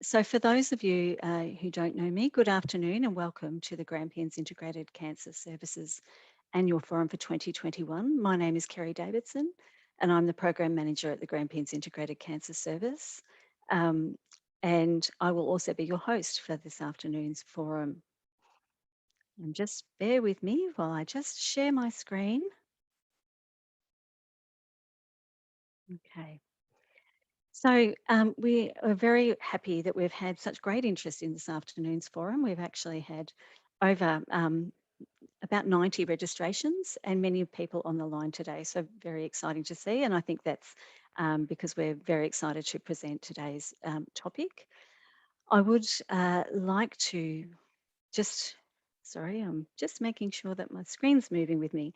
So for those of you who don't know me, good afternoon and welcome to the Grampians Integrated Cancer Services Annual Forum for 2021. My name is Kerry Davidson and I'm the Program Manager at the Grampians Integrated Cancer Service. Um, and I will also be your host for this afternoon's forum. And just bear with me while I just share my screen. Okay. So we are very happy that we've had such great interest in this afternoon's forum. We've actually had over about 90 registrations and many people on the line today. So very exciting to see. And I think that's because we're very excited to present today's topic. I would like to just, sorry, I'm just making sure that my screen's moving with me.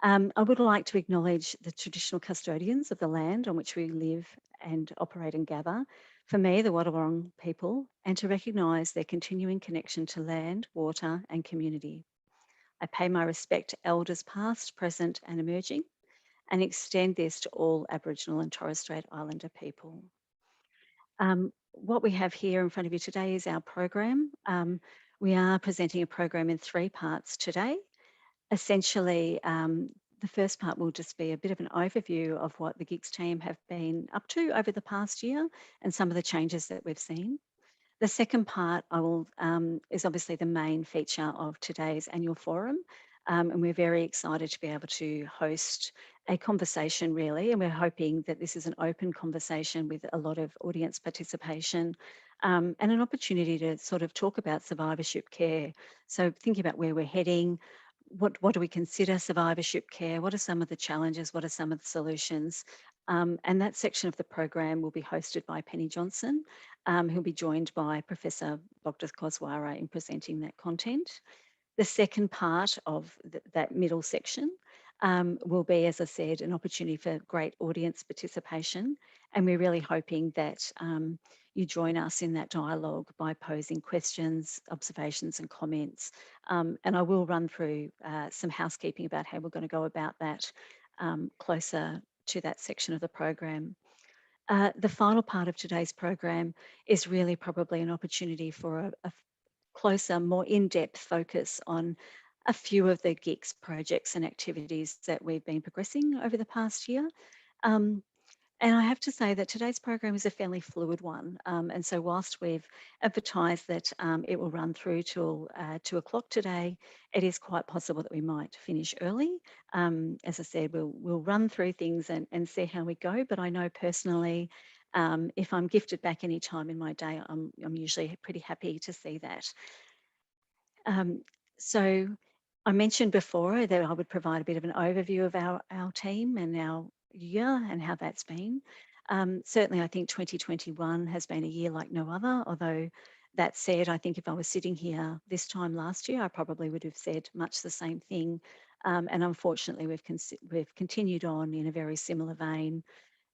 I would like to acknowledge the traditional custodians of the land on which we live and operate and gather. For me, the Wadawurrung people, and to recognise their continuing connection to land, water and community. I pay my respect to elders past, present and emerging and extend this to all Aboriginal and Torres Strait Islander people. What we have here in front of you today is our program. We are presenting a program in 3 parts today. Essentially, the first part will just be a bit of an overview of what the GICS team have been up to over the past year and some of the changes that we've seen. The second part is obviously the main feature of today's annual forum. And we're very excited to be able to host a conversation really. And we're hoping that this is an open conversation with a lot of audience participation and an opportunity to sort of talk about survivorship care. So thinking about where we're heading, what do we consider survivorship care? What are some of the challenges? What are some of the solutions? And that section of the program will be hosted by Penny Johnson, who'll be joined by Professor Bogdath Koswara in presenting that content. The second part of that middle section will be, as I said, an opportunity for great audience participation. And we're really hoping that you join us in that dialogue by posing questions, observations and comments. And I will run through some housekeeping about how we're going to go about that closer to that section of the program. The final part of today's program is really probably an opportunity for a closer, more in-depth focus on a few of the GICS projects and activities that we've been progressing over the past year. Um, and I have to say that today's program is a fairly fluid one. And so whilst we've advertised that it will run through till 2 o'clock today, it is quite possible that we might finish early. As I said, we'll run through things and see how we go. But I know personally, if I'm gifted back any time in my day, I'm usually pretty happy to see that. Um, so I mentioned before that I would provide a bit of an overview of our team and our year and how that's been. Certainly, I think 2021 has been a year like no other, although that said, I think if I was sitting here this time last year, I probably would have said much the same thing. And unfortunately, we've continued on in a very similar vein.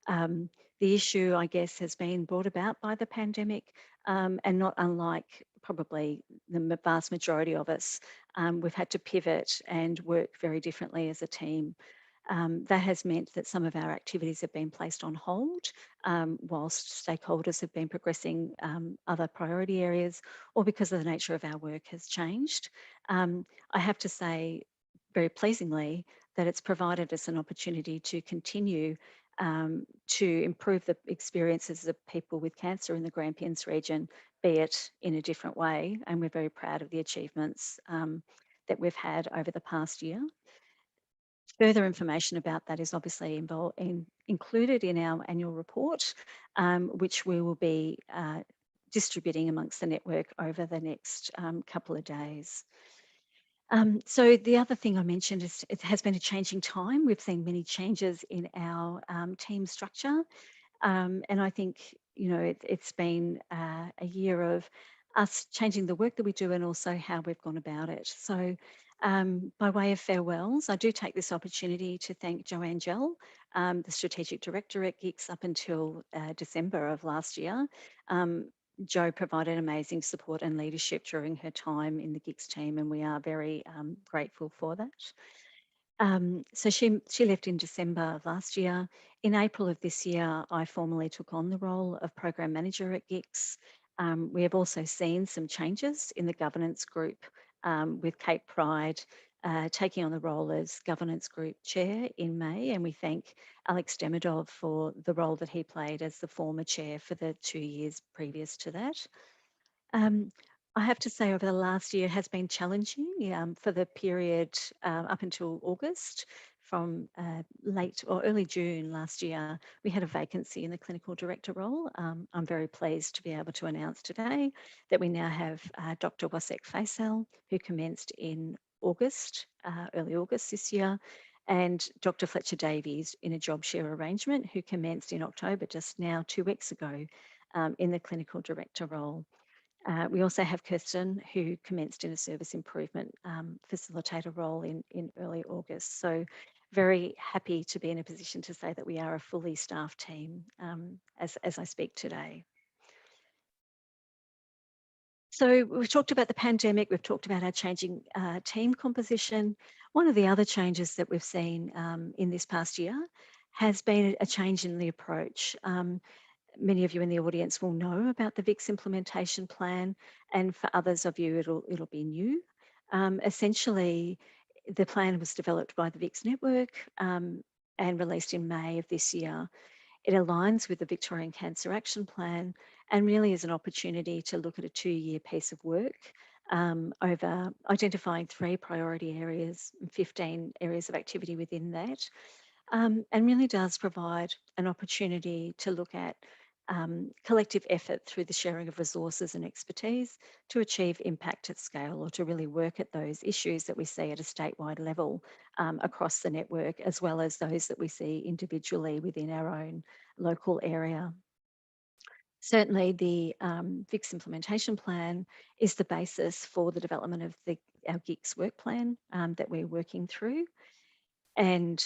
The issue, I guess, has been brought about by the pandemic, and not unlike probably the vast majority of us, we've had to pivot and work very differently as a team. That has meant that some of our activities have been placed on hold whilst stakeholders have been progressing other priority areas, or because of the nature of our work has changed. I have to say, very pleasingly, that it's provided us an opportunity to continue to improve the experiences of people with cancer in the Grampians region, be it in a different way. And we're very proud of the achievements that we've had over the past year. Further information about that is obviously included in our annual report, which we will be distributing amongst the network over the next couple of days. So the other thing I mentioned is it has been a changing time. We've seen many changes in our team structure. And I think, you know, it's been a year of us changing the work that we do and also how we've gone about it. So by way of farewells, I do take this opportunity to thank Joanne Gell, the Strategic Director at GICS up until December of last year. Jo provided amazing support and leadership during her time in the GICS team, and we are very grateful for that. So she left in December of last year. In April of this year, I formally took on the role of Program Manager at GICS. We have also seen some changes in the governance group, with Kate Pride taking on the role as governance group chair in May, and we thank Alex Demidov for the role that he played as the former chair for the 2 years previous to that. Um, I have to say, over the last year has been challenging, for the period up until August. From late or early June last year, we had a vacancy in the clinical director role. I'm very pleased to be able to announce today that we now have Dr. Wasek Faisal, who commenced in August, early August this year, and Dr. Fletcher Davies in a job share arrangement, who commenced in October, just now 2 weeks ago, in the clinical director role. We also have Kirsten, who commenced in a service improvement facilitator role in early August. So very happy to be in a position to say that we are a fully staffed team as I speak today. So we've talked about the pandemic, we've talked about our changing team composition. One of the other changes that we've seen in this past year has been a change in the approach. Many of you in the audience will know about the GICS implementation plan, and for others of you, it'll be new. Essentially, the plan was developed by the GICS network and released in May of this year. It aligns with the Victorian Cancer Action Plan and really is an opportunity to look at a 2-year piece of work over identifying 3 priority areas and 15 areas of activity within that, and really does provide an opportunity to look at collective effort through the sharing of resources and expertise to achieve impact at scale, or to really work at those issues that we see at a statewide level across the network, as well as those that we see individually within our own local area. Certainly, the GICS implementation plan is the basis for the development of our GICS work plan that we're working through. And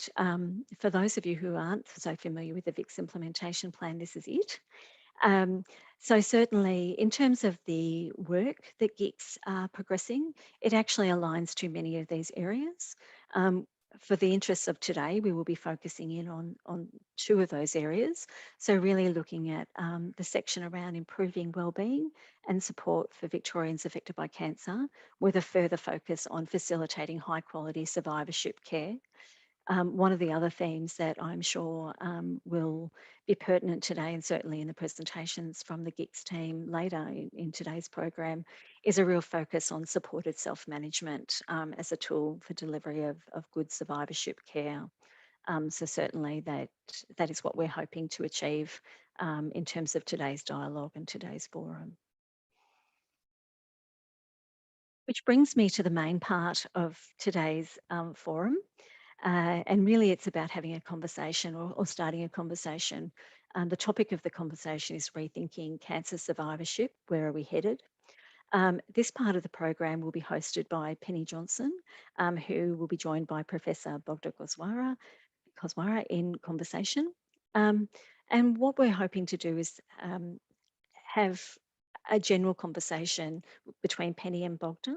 for those of you who aren't so familiar with the GICS implementation plan, this is it. So certainly, in terms of the work that GICS are progressing, it actually aligns to many of these areas. For the interests of today, we will be focusing in on 2 of those areas. So really looking at the section around improving wellbeing and support for Victorians affected by cancer, with a further focus on facilitating high quality survivorship care. One of the other themes that I'm sure will be pertinent today, and certainly in the presentations from the GICS team later in today's program, is a real focus on supported self-management as a tool for delivery of good survivorship care. So certainly that is what we're hoping to achieve in terms of today's dialogue and today's forum. Which brings me to the main part of today's forum. And really, it's about having a conversation, or starting a conversation. The topic of the conversation is rethinking cancer survivorship. Where are we headed? This part of the program will be hosted by Penny Johnson, who will be joined by Professor Bogda Koswara in conversation. And what we're hoping to do is have a general conversation between Penny and Bogda.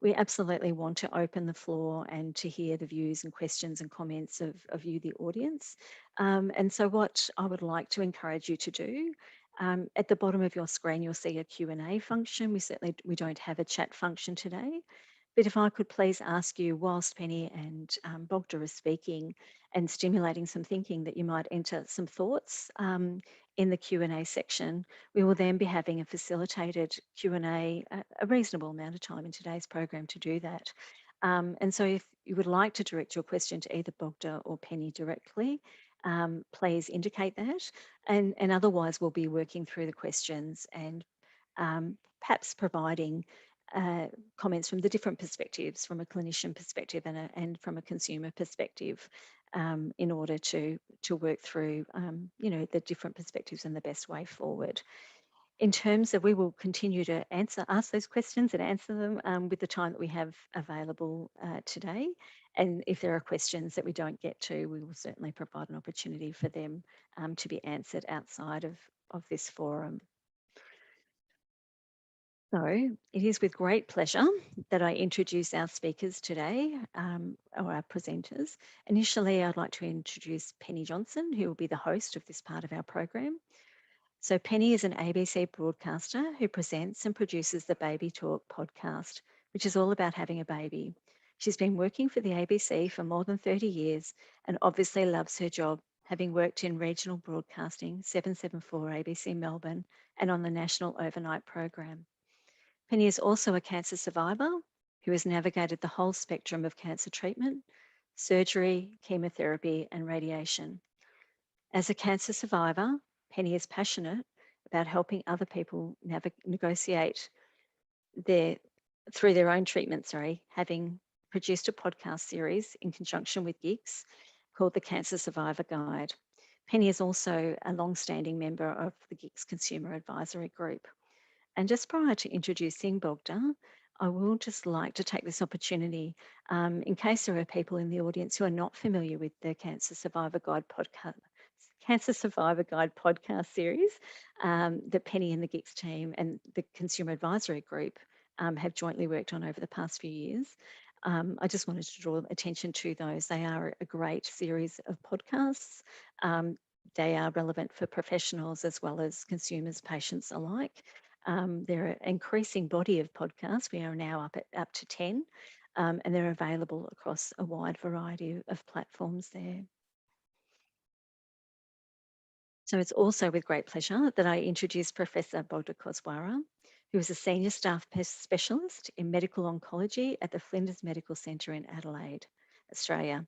We absolutely want to open the floor and to hear the views and questions and comments of you, the audience. And so what I would like to encourage you to do, at the bottom of your screen, you'll see a Q&A function. We don't have a chat function today. But if I could please ask you, whilst Penny and Bogda are speaking and stimulating some thinking, that you might enter some thoughts in the Q&A section. We will then be having a facilitated Q&A, a reasonable amount of time in today's program to do that. And so if you would like to direct your question to either Bogda or Penny directly, please indicate that. And otherwise, we'll be working through the questions and perhaps providing comments from the different perspectives, from a clinician perspective and from a consumer perspective, in order to work through the different perspectives and the best way forward. In terms of, we will continue to ask those questions and answer them with the time that we have available today. And if there are questions that we don't get to, we will certainly provide an opportunity for them to be answered outside of this forum. So it is with great pleasure that I introduce our speakers today, or our presenters. Initially, I'd like to introduce Penny Johnson, who will be the host of this part of our program. So Penny is an ABC broadcaster who presents and produces the Baby Talk podcast, which is all about having a baby. She's been working for the ABC for more than 30 years and obviously loves her job, having worked in regional broadcasting, 774 ABC Melbourne, and on the national overnight program. Penny is also a cancer survivor who has navigated the whole spectrum of cancer treatment, surgery, chemotherapy, and radiation. As a cancer survivor, Penny is passionate about helping other people negotiate their through their own treatment, having produced a podcast series in conjunction with GICS called the Cancer Survivor Guide. Penny is also a long-standing member of the GICS Consumer Advisory Group. And just prior to introducing Bogda, I will just like to take this opportunity, in case there are people in the audience who are not familiar with the Cancer Survivor Guide podcast series that Penny and the GICS team and the Consumer Advisory Group have jointly worked on over the past few years. I just wanted to draw attention to those. They are a great series of podcasts. They are relevant for professionals as well as consumers, patients alike. They're an increasing body of podcasts. We are now up to 10, and they're available across a wide variety of platforms there. So it's also with great pleasure that I introduce Professor Bogda Koswara, who is a Senior Staff Specialist in Medical Oncology at the Flinders Medical Centre in Adelaide, Australia.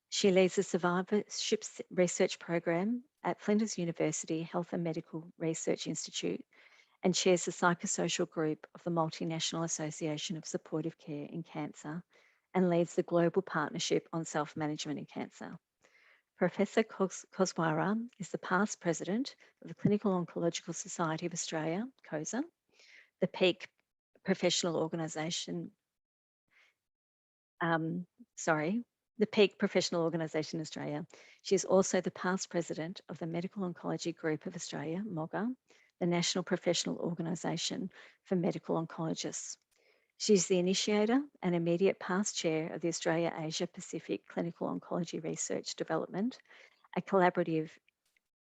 She leads the Survivorship Research Program at Flinders University Health and Medical Research Institute and chairs the psychosocial group of the Multinational Association of Supportive Care in Cancer and leads the Global Partnership on Self-Management in Cancer. Professor Koswara is the past president of the Clinical Oncological Society of Australia, COSA, the peak professional organisation, the peak professional organisation in Australia. She is also the past president of the Medical Oncology Group of Australia, MOGA, the National Professional Organisation for Medical Oncologists. She's the initiator and immediate past chair of the Australia Asia Pacific Clinical Oncology Research Development, a collaborative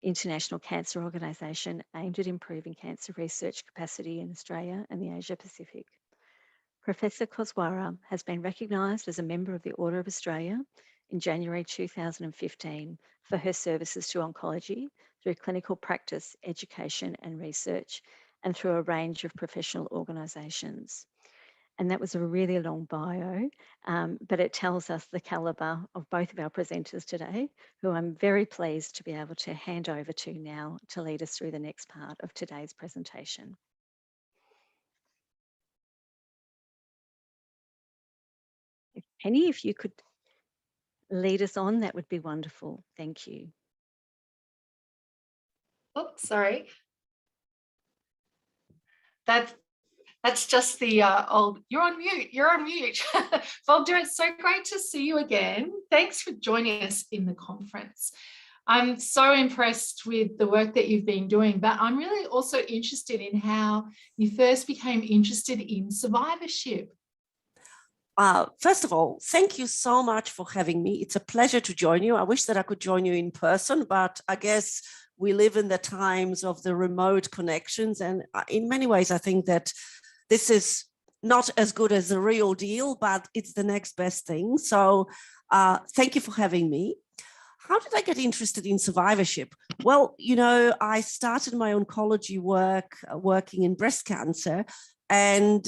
international cancer organisation aimed at improving cancer research capacity in Australia and the Asia Pacific. Professor Koswara has been recognised as a member of the Order of Australia in January 2015 for her services to oncology through clinical practice, education and research, and through a range of professional organisations. And that was a really long bio, but it tells us the calibre of both of our presenters today, who I'm very pleased to be able to hand over to now to lead us through the next part of today's presentation. Penny, if you could lead us on, that would be wonderful. Thank you. Oh, sorry. That's just the old, you're on mute. Bogda, it's so great to see you again. Thanks for joining us in the conference. I'm so impressed with the work that you've been doing, but I'm really also interested in how you first became interested in survivorship. First of all, thank you so much for having me. It's a pleasure to join you. I wish that I could join you in person, but I guess we live in the times of the remote connections. And in many ways, I think that this is not as good as the real deal, but it's the next best thing. So thank you for having me. How did I get interested in survivorship? Well, you know, I started my oncology work working in breast cancer, and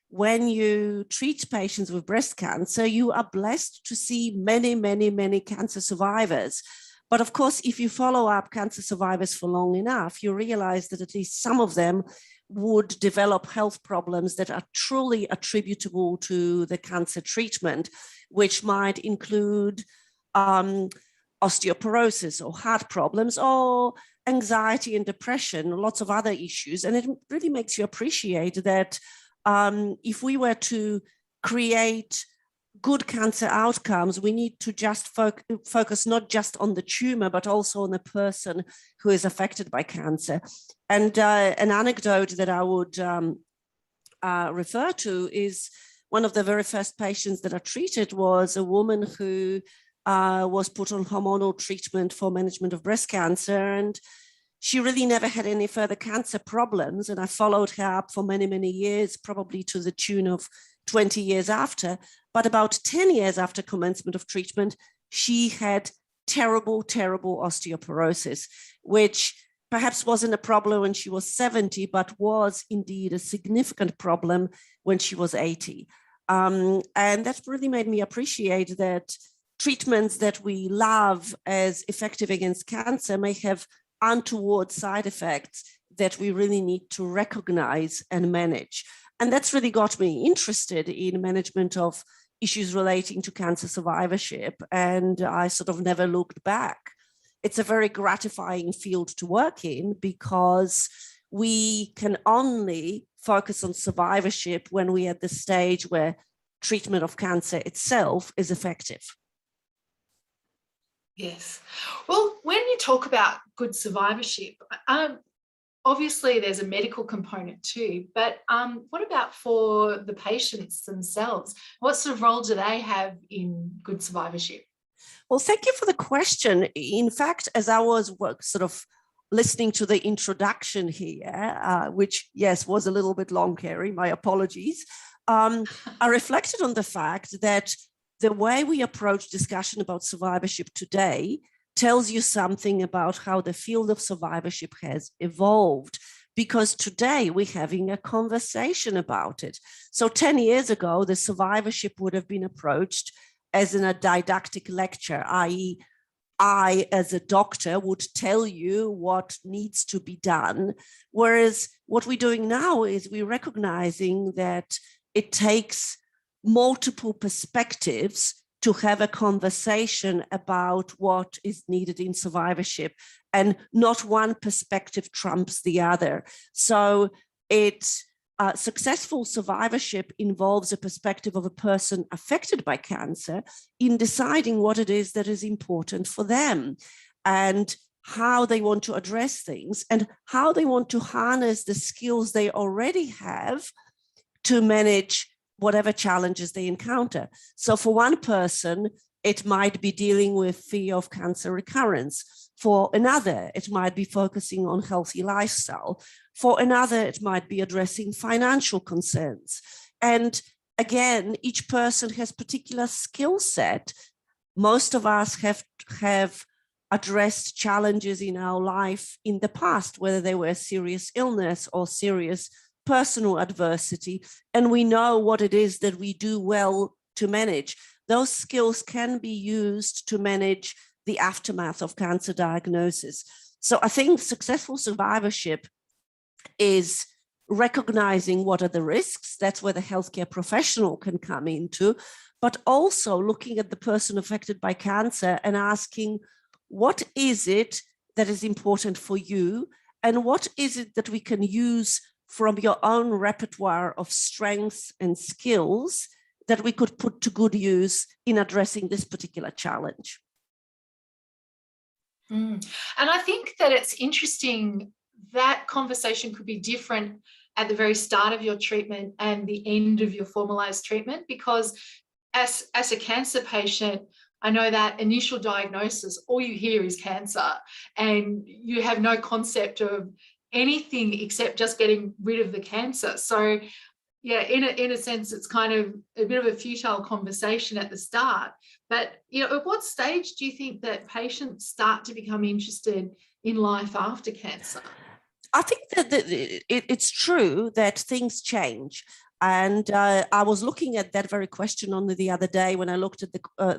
when you treat patients with breast cancer, you are blessed to see many, many, many cancer survivors. But of course, if you follow up cancer survivors for long enough, you realize that at least some of them would develop health problems that are truly attributable to the cancer treatment, which might include osteoporosis or heart problems or anxiety and depression, lots of other issues. And it really makes you appreciate that if we were to create good cancer outcomes, we need to just focus not just on the tumor, but also on the person who is affected by cancer. And an anecdote that I would refer to is one of the very first patients that I treated was a woman who was put on hormonal treatment for management of breast cancer. And she really never had any further cancer problems. And I followed her up for many, many years, probably to the tune of 20 years after. But about 10 years after commencement of treatment, she had terrible, terrible osteoporosis, which perhaps wasn't a problem when she was 70, but was indeed a significant problem when she was 80. And that really made me appreciate that treatments that we love as effective against cancer may have untoward side effects that we really need to recognize and manage. And that's really got me interested in management of issues relating to cancer survivorship. And I sort of never looked back. It's a very gratifying field to work in because we can only focus on survivorship when we're at the stage where treatment of cancer itself is effective. Yes. Well, when you talk about good survivorship, obviously there's a medical component too, but what about for the patients themselves? What sort of role do they have in good survivorship? Well, thank you for the question. In fact, as I was sort of listening to the introduction here, which, yes, was a little bit long, Kerry, my apologies, I reflected on the fact that the way we approach discussion about survivorship today tells you something about how the field of survivorship has evolved, because today we're having a conversation about it. So 10 years ago, the survivorship would have been approached as in a didactic lecture, i.e., I, as a doctor, would tell you what needs to be done. Whereas what we're doing now is we're recognizing that it takes multiple perspectives to have a conversation about what is needed in survivorship, and not one perspective trumps the other. So successful survivorship involves a perspective of a person affected by cancer in deciding what it is that is important for them and how they want to address things and how they want to harness the skills they already have to manage whatever challenges they encounter. So for one person, it might be dealing with fear of cancer recurrence. For another, it might be focusing on healthy lifestyle. For another, it might be addressing financial concerns. And again, each person has particular skill set. Most of us have addressed challenges in our life in the past, whether they were serious illness or serious personal adversity, and we know what it is that we do well to manage. Those skills can be used to manage the aftermath of cancer diagnosis. So I think successful survivorship is recognizing what are the risks. That's where the healthcare professional can come into, but also looking at the person affected by cancer and asking, what is it that is important for you? And what is it that we can use from your own repertoire of strengths and skills that we could put to good use in addressing this particular challenge? And I think that it's interesting that conversation could be different at the very start of your treatment and the end of your formalized treatment, because as a cancer patient, I know that initial diagnosis, all you hear is cancer, and you have no concept of anything except just getting rid of the cancer. So yeah, in a sense, it's kind of a bit of a futile conversation at the start. But at what stage do you think that patients start to become interested in life after cancer? I think that it's true that things change. And I was looking at that very question on the other day when I looked at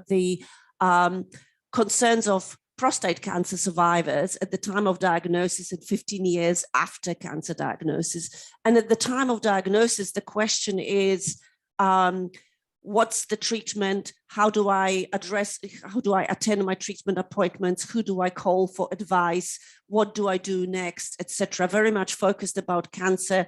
the concerns of prostate cancer survivors at the time of diagnosis and 15 years after cancer diagnosis. And at the time of diagnosis, the question is, what's the treatment? How do I attend my treatment appointments? Who do I call for advice? What do I do next, etc.? Very much focused about cancer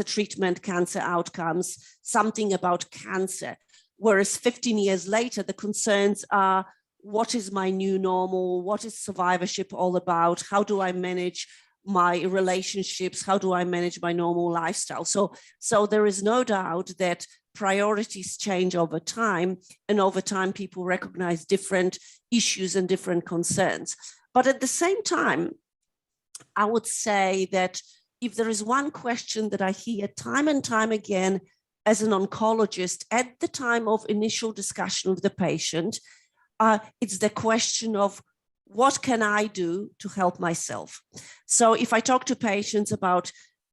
treatment, cancer outcomes, something about cancer. Whereas 15 years later, the concerns are, what is my new normal? What is survivorship all about? How do I manage my relationships? How do I manage my normal lifestyle? So there is no doubt that priorities change over time, and over time people recognize different issues and different concerns. But at the same time, I would say that if there is one question that I hear time and time again as an oncologist at the time of initial discussion with the patient, it's the question of what can I do to help myself? So if I talk to patients about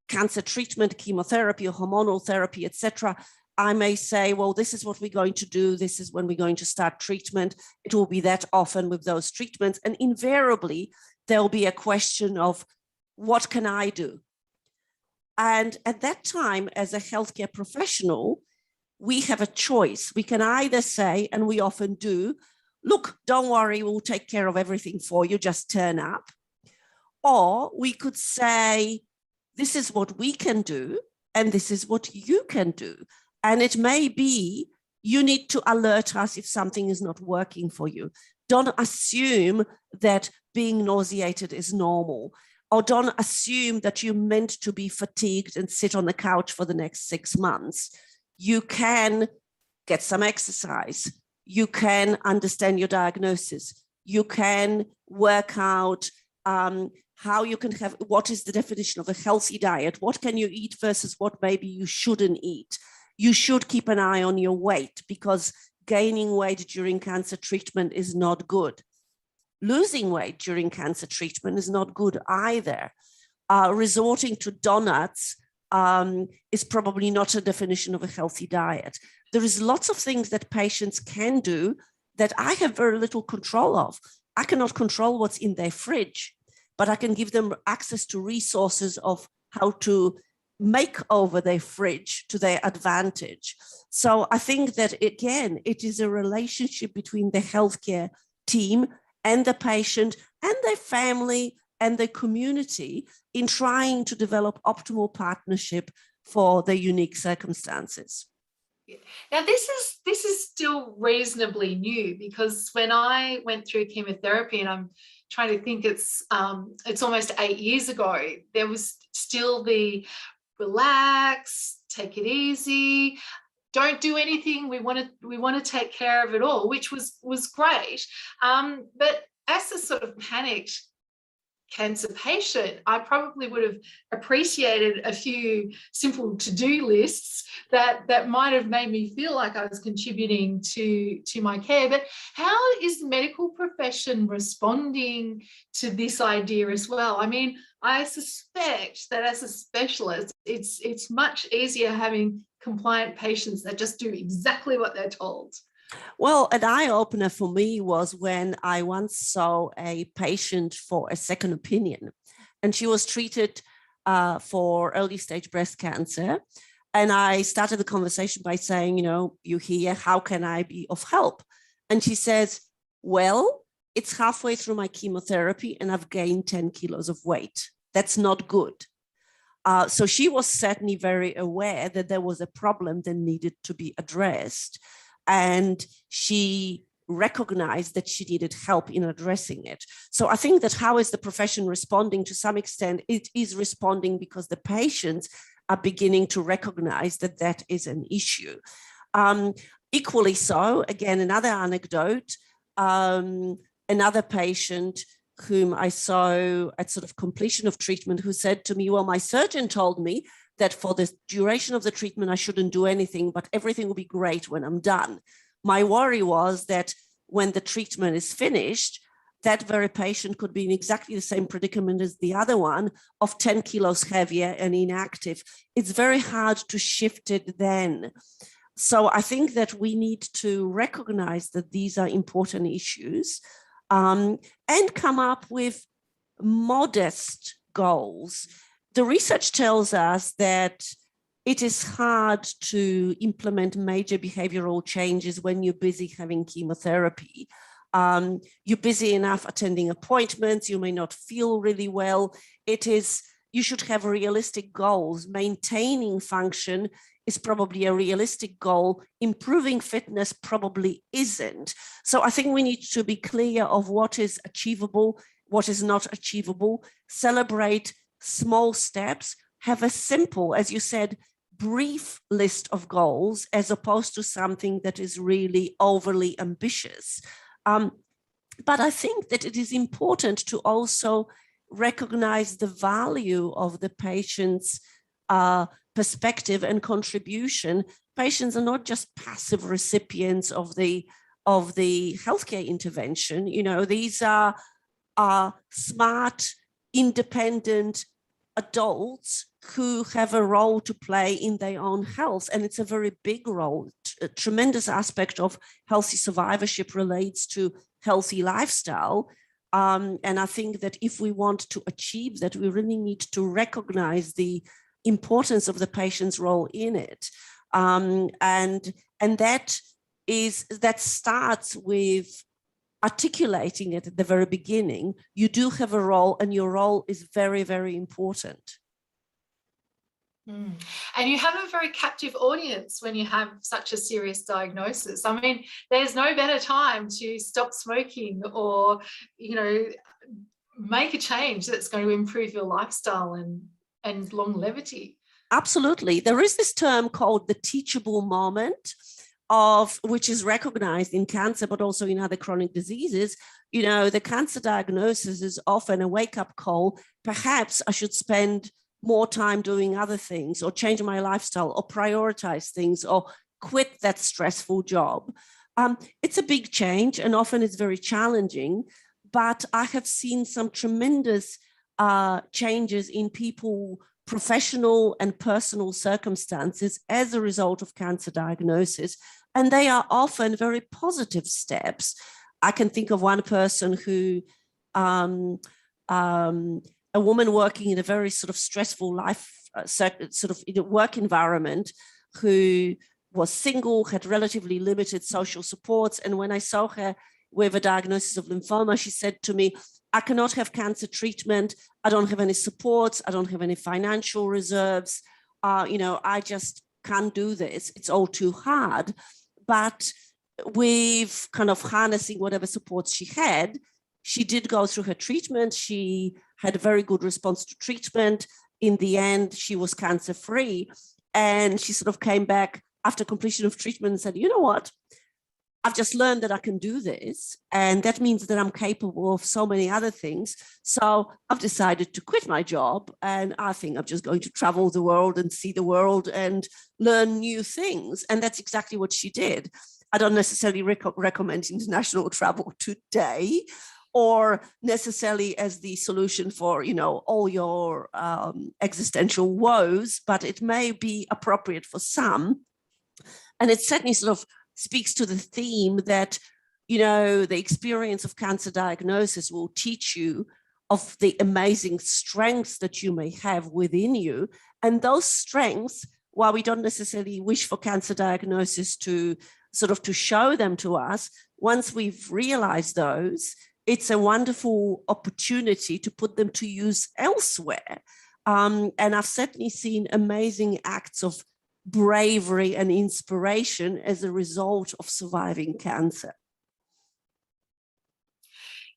cancer treatment, chemotherapy, or hormonal therapy, etc., I may say, well, this is what we're going to do. This is when we're going to start treatment. It will be that often with those treatments. And invariably, there'll be a question of what can I do? And at that time, as a healthcare professional, we have a choice. We can either say, and we often do, look, don't worry, we'll take care of everything for you, just turn up. Or we could say, this is what we can do, and this is what you can do. And it may be you need to alert us if something is not working for you. Don't assume that being nauseated is normal, or don't assume that you're meant to be fatigued and sit on the couch for the next 6 months. You can get some exercise. You can understand your diagnosis. You can work out how you can have, what is the definition of a healthy diet? What can you eat versus what maybe you shouldn't eat? You should keep an eye on your weight, because gaining weight during cancer treatment is not good. Losing weight during cancer treatment is not good either. Resorting to donuts is probably not a definition of a healthy diet. There is lots of things that patients can do that I have very little control of. I cannot control what's in their fridge, but I can give them access to resources of how to make over their fridge to their advantage. So I think that, again, it is a relationship between the healthcare team and the patient and their family and the community in trying to develop optimal partnership for their unique circumstances. Now, this is still reasonably new, because when I went through chemotherapy, and I'm trying to think, it's almost 8 years ago, there was still the relax, take it easy, don't do anything. We want to take care of it all, which was great. But as a sort of panicked cancer patient, I probably would have appreciated a few simple to-do lists that might have made me feel like I was contributing to my care. But how is the medical profession responding to this idea as well? I mean, I suspect that as a specialist, it's much easier having compliant patients that just do exactly what they're told. Well, an eye-opener for me was when I once saw a patient for a second opinion, and she was treated for early stage breast cancer. And I started the conversation by saying, you here, how can I be of help? And she says, well, it's halfway through my chemotherapy and I've gained 10 kilos of weight. That's not good. So she was certainly very aware that there was a problem that needed to be addressed. And she recognized that she needed help in addressing it. So I think that how is the profession responding? To some extent, it is responding because the patients are beginning to recognize that that is an issue. Equally so, again, another anecdote, another patient whom I saw at sort of completion of treatment, who said to me, well, my surgeon told me that for the duration of the treatment, I shouldn't do anything, but everything will be great when I'm done. My worry was that when the treatment is finished, that very patient could be in exactly the same predicament as the other one, of 10 kilos heavier and inactive. It's very hard to shift it then. So I think that we need to recognize that these are important issues, and come up with modest goals. The research tells us that it is hard to implement major behavioral changes when you're busy having chemotherapy. You're busy enough attending appointments, you may not feel really well. You should have realistic goals. Maintaining function is probably a realistic goal. Improving fitness probably isn't. So I think we need to be clear of what is achievable, what is not achievable, celebrate small steps, have a simple, as you said, brief list of goals, as opposed to something that is really overly ambitious. But I think that it is important to also recognize the value of the patient's perspective and contribution. Patients are not just passive recipients of the healthcare intervention. You know, these are smart, independent adults who have a role to play in their own health. And it's a very big role. A tremendous aspect of healthy survivorship relates to healthy lifestyle. And I think that if we want to achieve that, we really need to recognize the importance of the patient's role in it. And that starts with articulating it at the very beginning. You do have a role, and your role is very, very important. And you have a very captive audience when you have such a serious diagnosis. I mean, there's no better time to stop smoking or, you know, make a change that's going to improve your lifestyle and longevity. Absolutely. There is this term called the teachable moment, which is recognized in cancer, but also in other chronic diseases. You know, the cancer diagnosis is often a wake-up call. Perhaps I should spend more time doing other things, or change my lifestyle, or prioritize things, or quit that stressful job. It's a big change, and often it's very challenging, but I have seen some tremendous changes in people, professional and personal circumstances as a result of cancer diagnosis. And they are often very positive steps. I can think of one person who, a woman working in a very sort of stressful life, sort of in a work environment, who was single, had relatively limited social supports. And when I saw her with a diagnosis of lymphoma, she said to me, I cannot have cancer treatment. I don't have any supports. I don't have any financial reserves. You know, I just can't do this. It's all too hard. But with kind of harnessing whatever supports she had, she did go through her treatment. She had a very good response to treatment. In the end, she was cancer-free. And she sort of came back after completion of treatment and said, you know what? I've just learned that I can do this. And that means that I'm capable of so many other things. So I've decided to quit my job. And I think I'm just going to travel the world and see the world and learn new things. And that's exactly what she did. I don't necessarily recommend international travel today, or necessarily as the solution for, you know, all your existential woes, but it may be appropriate for some. And it certainly sort of speaks to the theme that, you know, the experience of cancer diagnosis will teach you of the amazing strengths that you may have within you. And those strengths, while we don't necessarily wish for cancer diagnosis to sort of to show them to us, once we've realized those, it's a wonderful opportunity to put them to use elsewhere. And I've certainly seen amazing acts of bravery and inspiration as a result of surviving cancer.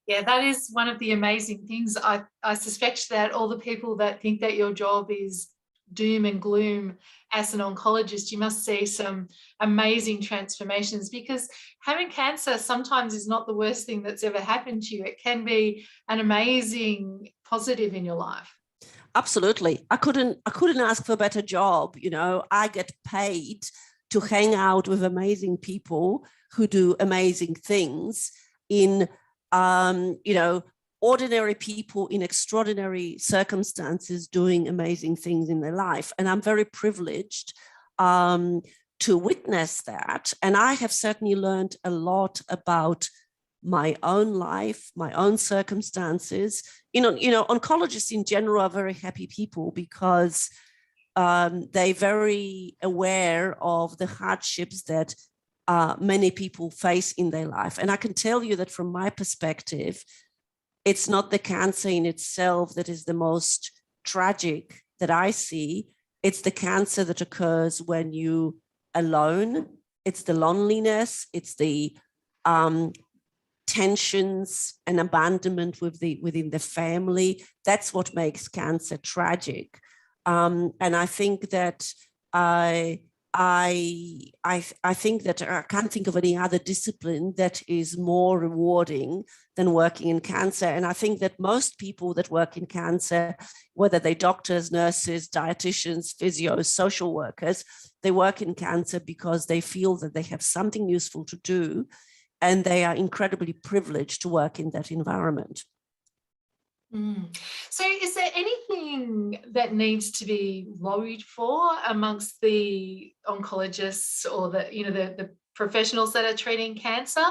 Yeah, that is one of the amazing things. I suspect that all the people that think that your job is doom and gloom as an oncologist, you must see some amazing transformations, because having cancer sometimes is not the worst thing that's ever happened to you. It can be an amazing positive in your life. Absolutely. I couldn't ask for a better job. You know, I get paid to hang out with amazing people who do amazing things in, you know, ordinary people in extraordinary circumstances doing amazing things in their life. And I'm very privileged to witness that. And I have certainly learned a lot about my own life, my own circumstances. You know, oncologists in general are very happy people, because they're very aware of the hardships that many people face in their life. And I can tell you that from my perspective, it's not the cancer in itself that is the most tragic that I see. It's the cancer that occurs when you're alone. It's the loneliness. It's the tensions and abandonment within the family. That's what makes cancer tragic. And I think that I think that I can't think of any other discipline that is more rewarding than working in cancer. And I think that most people that work in cancer, whether they're doctors, nurses, dietitians, physios, social workers, they work in cancer because they feel that they have something useful to do, and they are incredibly privileged to work in that environment. So is there anything that needs to be lobbied for amongst the oncologists or the professionals that are treating cancer?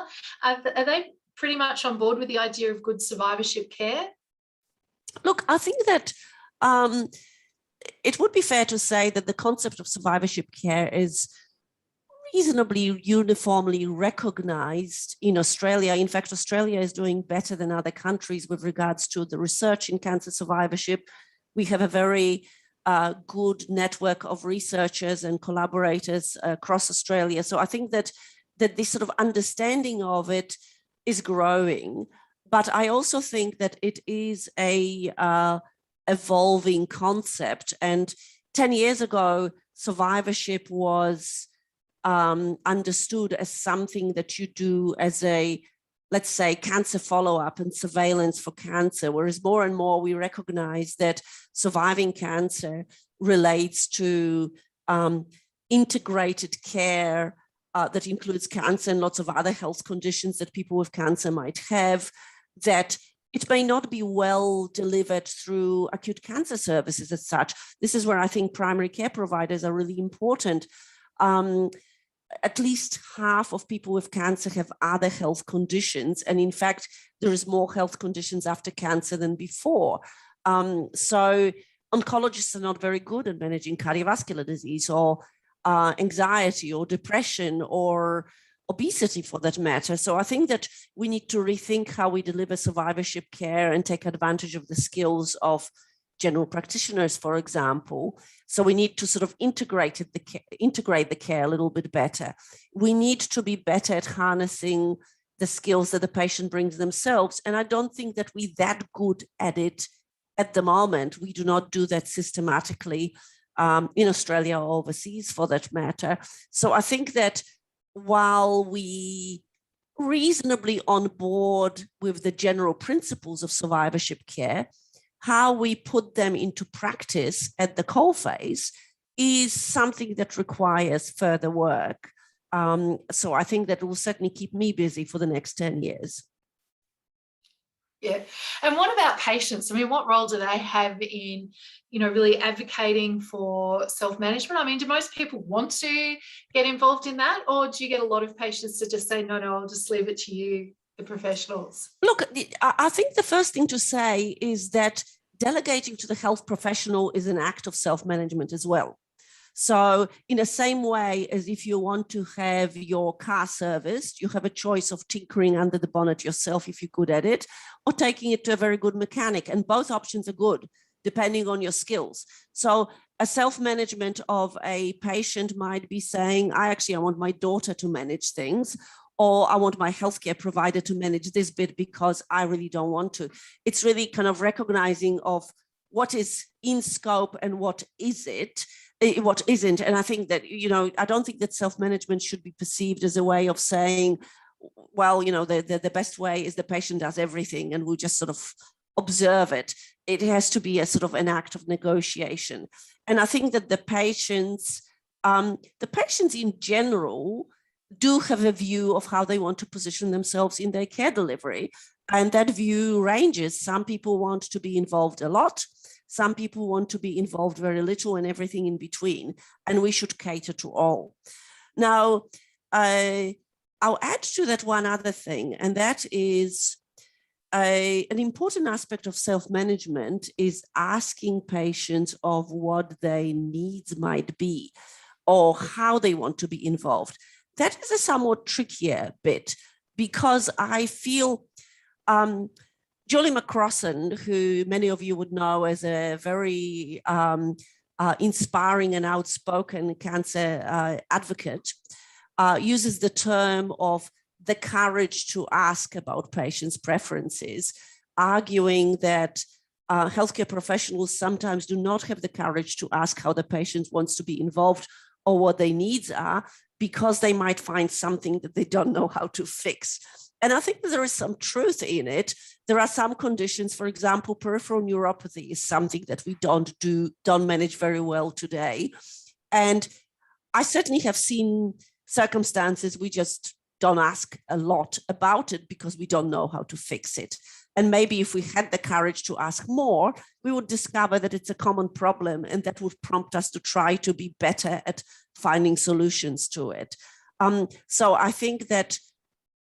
Are they pretty much on board with the idea of good survivorship care? Look, I think that it would be fair to say that the concept of survivorship care is reasonably uniformly recognized in Australia. In fact, Australia is doing better than other countries with regards to the research in cancer survivorship. We have a very good network of researchers and collaborators across Australia. So I think that this sort of understanding of it is growing. But I also think that it is a evolving concept. And 10 years ago, survivorship was understood as something that you do as a, let's say, cancer follow-up and surveillance for cancer, whereas more and more we recognize that surviving cancer relates to integrated care that includes cancer and lots of other health conditions that people with cancer might have, that it may not be well delivered through acute cancer services as such. This is where I think primary care providers are really important. At least half of people with cancer have other health conditions. And in fact, there is more health conditions after cancer than before. So oncologists are not very good at managing cardiovascular disease or anxiety or depression or obesity for that matter. So I think that we need to rethink how we deliver survivorship care and take advantage of the skills of general practitioners, for example. So we need to sort of integrate the care a little bit better. We need to be better at harnessing the skills that the patient brings themselves. And I don't think that we're that good at it at the moment. We do not do that systematically in Australia or overseas for that matter. So I think that while we reasonably on board with the general principles of survivorship care, how we put them into practice at the coalface is something that requires further work. So I think that will certainly keep me busy for the next 10 years. Yeah. And what about patients? I mean, what role do they have in, really advocating for self-management? I mean, do most people want to get involved in that? Or do you get a lot of patients that just say, no, I'll just leave it to you, the professionals? Look, I think the first thing to say is that delegating to the health professional is an act of self-management as well. So in the same way as if you want to have your car serviced, you have a choice of tinkering under the bonnet yourself if you're good at it, or taking it to a very good mechanic. And both options are good, depending on your skills. So a self-management of a patient might be saying, I want my daughter to manage things, or I want my healthcare provider to manage this bit because I really don't want to. It's really kind of recognizing of what is in scope and what isn't. And I think that, I don't think that self-management should be perceived as a way of saying, well, the best way is the patient does everything and we'll just sort of observe it. It has to be a sort of an act of negotiation. And I think that the patients in general do have a view of how they want to position themselves in their care delivery. And that view ranges. Some people want to be involved a lot. Some people want to be involved very little, and everything in between. And we should cater to all. Now, I'll add to that one other thing, and that is an important aspect of self-management is asking patients of what their needs might be or how they want to be involved. That is a somewhat trickier bit because I feel Julie McCrossan, who many of you would know as a very inspiring and outspoken cancer advocate, uses the term of the courage to ask about patients' preferences, arguing that healthcare professionals sometimes do not have the courage to ask how the patient wants to be involved or what their needs are, because they might find something that they don't know how to fix. And I think there is some truth in it. There are some conditions, for example, peripheral neuropathy is something that we don't manage very well today. And I certainly have seen circumstances we just don't ask a lot about it because we don't know how to fix it. And maybe if we had the courage to ask more, we would discover that it's a common problem, and that would prompt us to try to be better at finding solutions to it. So I think that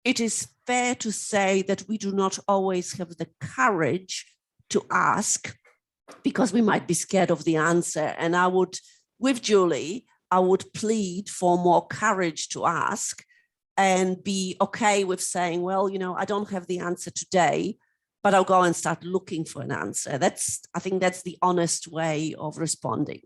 it is fair to say that we do not always have the courage to ask because we might be scared of the answer. And I would, with Julie, I would plead for more courage to ask and be okay with saying, well, I don't have the answer today, but I'll go and start looking for an answer. I think that's the honest way of responding.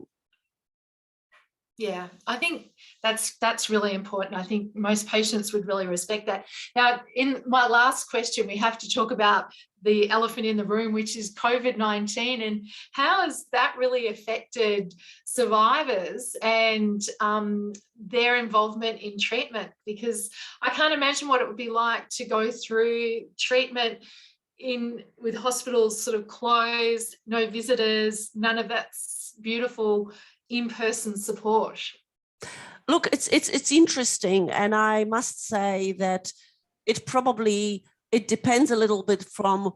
Yeah, I think that's really important. I think most patients would really respect that. Now, in my last question, we have to talk about the elephant in the room, which is COVID-19, and how has that really affected survivors and their involvement in treatment? Because I can't imagine what it would be like to go through treatment with hospitals sort of closed, no visitors, none of that beautiful in-person support. Look, it's interesting, and I must say that it depends a little bit from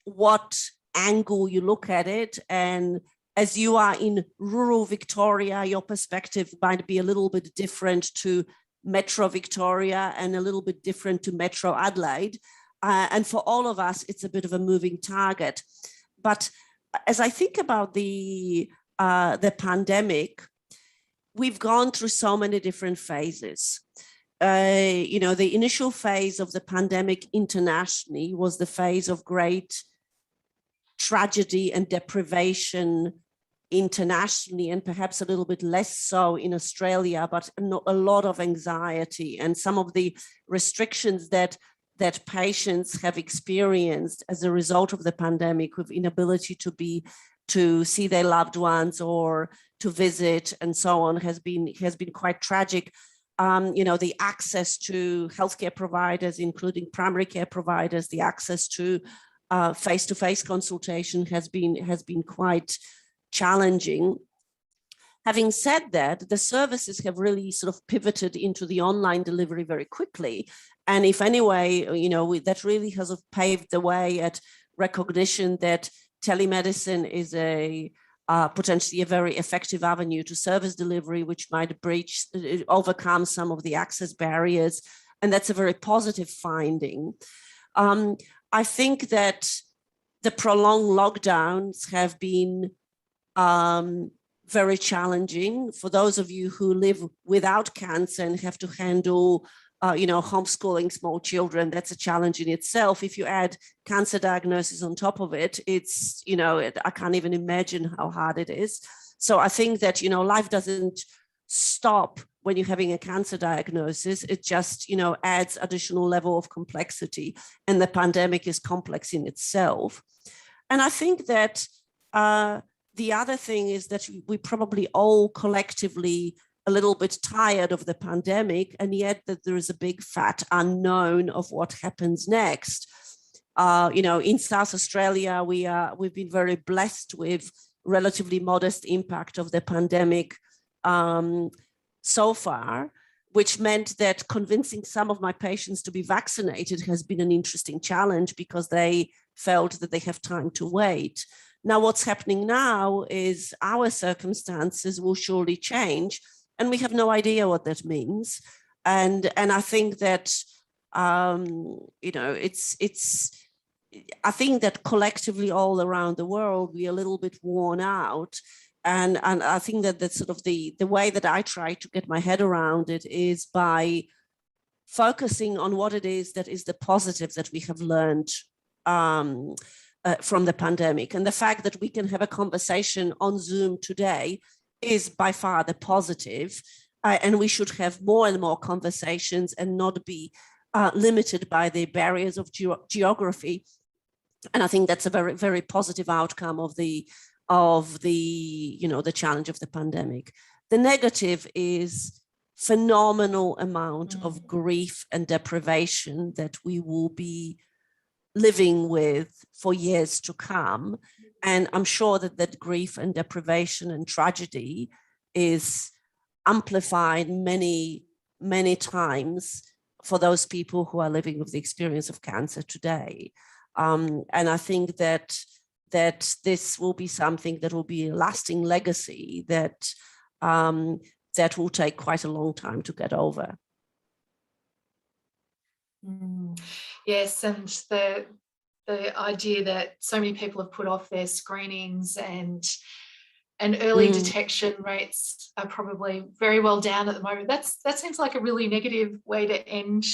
what angle you look at it. And as you are in rural Victoria, your perspective might be a little bit different to Metro Victoria and a little bit different to Metro Adelaide. And for all of us, it's a bit of a moving target. But as I think about the pandemic, we've gone through so many different phases. The initial phase of the pandemic internationally was the phase of great tragedy and deprivation internationally, and perhaps a little bit less so in Australia, but a lot of anxiety and some of the restrictions that patients have experienced as a result of the pandemic, with inability to see their loved ones or to visit and so on, has been quite tragic. The access to healthcare providers, including primary care providers, the access to face-to-face consultation has been quite challenging. Having said that, the services have really sort of pivoted into the online delivery very quickly. And if anyway, that really has paved the way at recognition that telemedicine is potentially a very effective avenue to service delivery, which might overcome some of the access barriers. And that's a very positive finding. I think that the prolonged lockdowns have been very challenging for those of you who live without cancer and have to handle homeschooling small children. That's a challenge in itself. If you add cancer diagnosis on top of it, it's, I can't even imagine how hard it is. So I think that, life doesn't stop when you're having a cancer diagnosis. It just, adds additional level of complexity, and the pandemic is complex in itself. And I think that the other thing is that we probably all collectively a little bit tired of the pandemic, and yet that there is a big fat unknown of what happens next. In South Australia, we've been very blessed with relatively modest impact of the pandemic so far, which meant that convincing some of my patients to be vaccinated has been an interesting challenge because they felt that they have time to wait. Now, what's happening now is our circumstances will surely change, and we have no idea what that means. And I think that, I think that collectively all around the world, we're a little bit worn out. And I think that that's sort of the way that I try to get my head around it is by focusing on what it is that is the positive that we have learned from the pandemic. And the fact that we can have a conversation on Zoom today is by far the positive. And we should have more and more conversations and not be limited by the barriers of geography. And I think that's a very, very positive outcome of the challenge of the pandemic. The negative is phenomenal amount of grief and deprivation that we will be living with for years to come. And I'm sure that that grief and deprivation and tragedy is amplified many, many times for those people who are living with the experience of cancer today. And I think that this will be something that will be a lasting legacy that that will take quite a long time to get over. Yes, and the idea that so many people have put off their screenings and early detection rates are probably very well down at the moment. That seems like a really negative way to end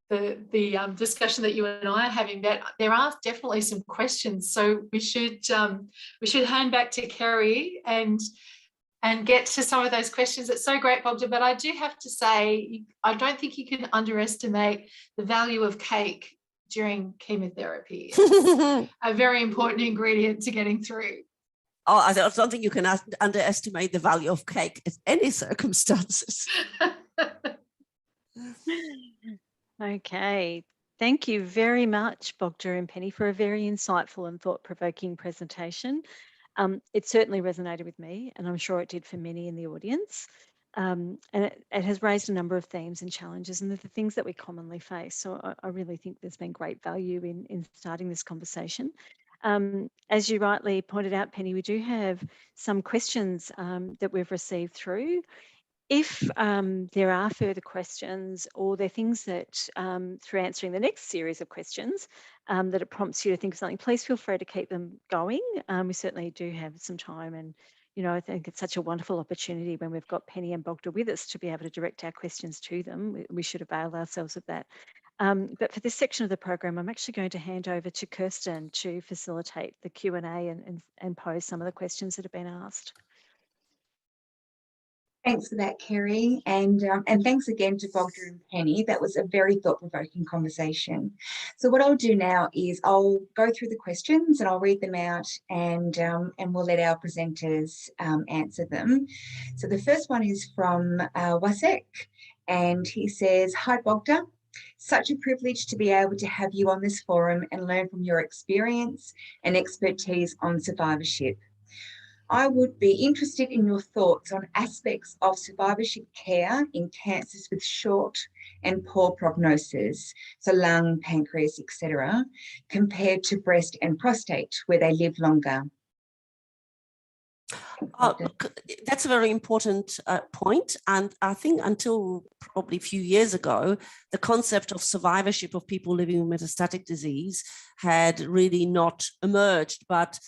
the discussion that you and I are having. That there are definitely some questions, so we should hand back to Kerry and get to some of those questions. It's so great, Bogdan, but I do have to say, I don't think you can underestimate the value of cake during chemotherapy. It's a very important ingredient to getting through. Oh, I don't think you can underestimate the value of cake in any circumstances. Okay. Thank you very much, Bogdan and Penny, for a very insightful and thought-provoking presentation. It certainly resonated with me, and I'm sure it did for many in the audience. And it has raised a number of themes and challenges and the things that we commonly face. So I really think there's been great value in starting this conversation. As you rightly pointed out, Penny, we do have some questions that we've received through. If there are further questions or there are things that through answering the next series of questions that it prompts you to think of something, please feel free to keep them going. We certainly do have some time, and I think it's such a wonderful opportunity when we've got Penny and Bogdan with us to be able to direct our questions to them. We should avail ourselves of that. But for this section of the program, I'm actually going to hand over to Kirsten to facilitate the Q&A and pose some of the questions that have been asked. Thanks for that, Kerry, and thanks again to Bogdan and Penny. That was a very thought-provoking conversation. So what I'll do now is I'll go through the questions and I'll read them out, and we'll let our presenters answer them. So the first one is from Wasek, and he says, "Hi Bogdan, such a privilege to be able to have you on this forum and learn from your experience and expertise on survivorship. I would be interested in your thoughts on aspects of survivorship care in cancers with short and poor prognosis, so lung, pancreas, etc., compared to breast and prostate, where they live longer." That's a very important point. And I think until probably a few years ago, the concept of survivorship of people living with metastatic disease had really not emerged. But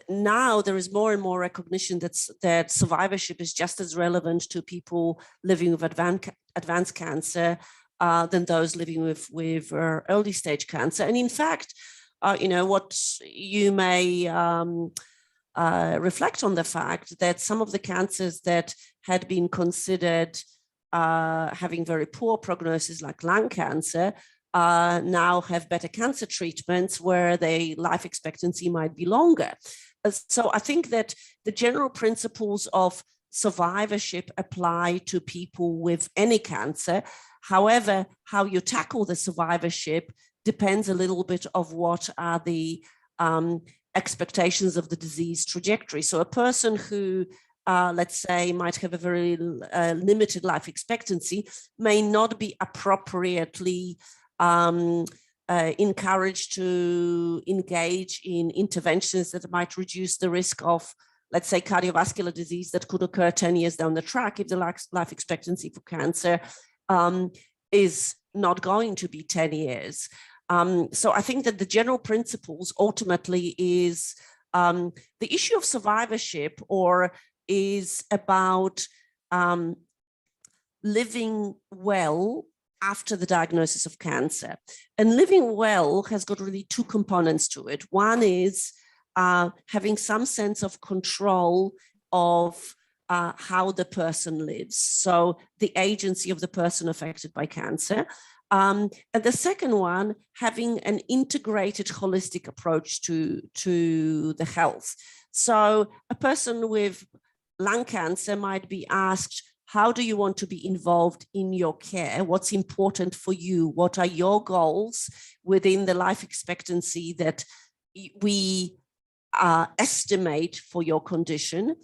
now there is more and more recognition that survivorship is just as relevant to people living with advanced cancer than those living with early stage cancer. And in fact, what you may reflect on the fact that some of the cancers that had been considered having very poor prognosis, like lung cancer, now have better cancer treatments where their life expectancy might be longer. So I think that the general principles of survivorship apply to people with any cancer. However, how you tackle the survivorship depends a little bit of what are the expectations of the disease trajectory. So a person who let's say, might have a very limited life expectancy may not be appropriately encouraged to engage in interventions that might reduce the risk of, let's say, cardiovascular disease that could occur 10 years down the track if the life expectancy for cancer is not going to be 10 years. So I think that the general principles ultimately is the issue of survivorship is about living well after the diagnosis of cancer. And living well has got really two components to it. One is having some sense of control of how the person lives. So the agency of the person affected by cancer. And the second one, having an integrated holistic approach to the health. So a person with lung cancer might be asked, how do you want to be involved in your care? What's important for you? What are your goals within the life expectancy that we estimate for your condition?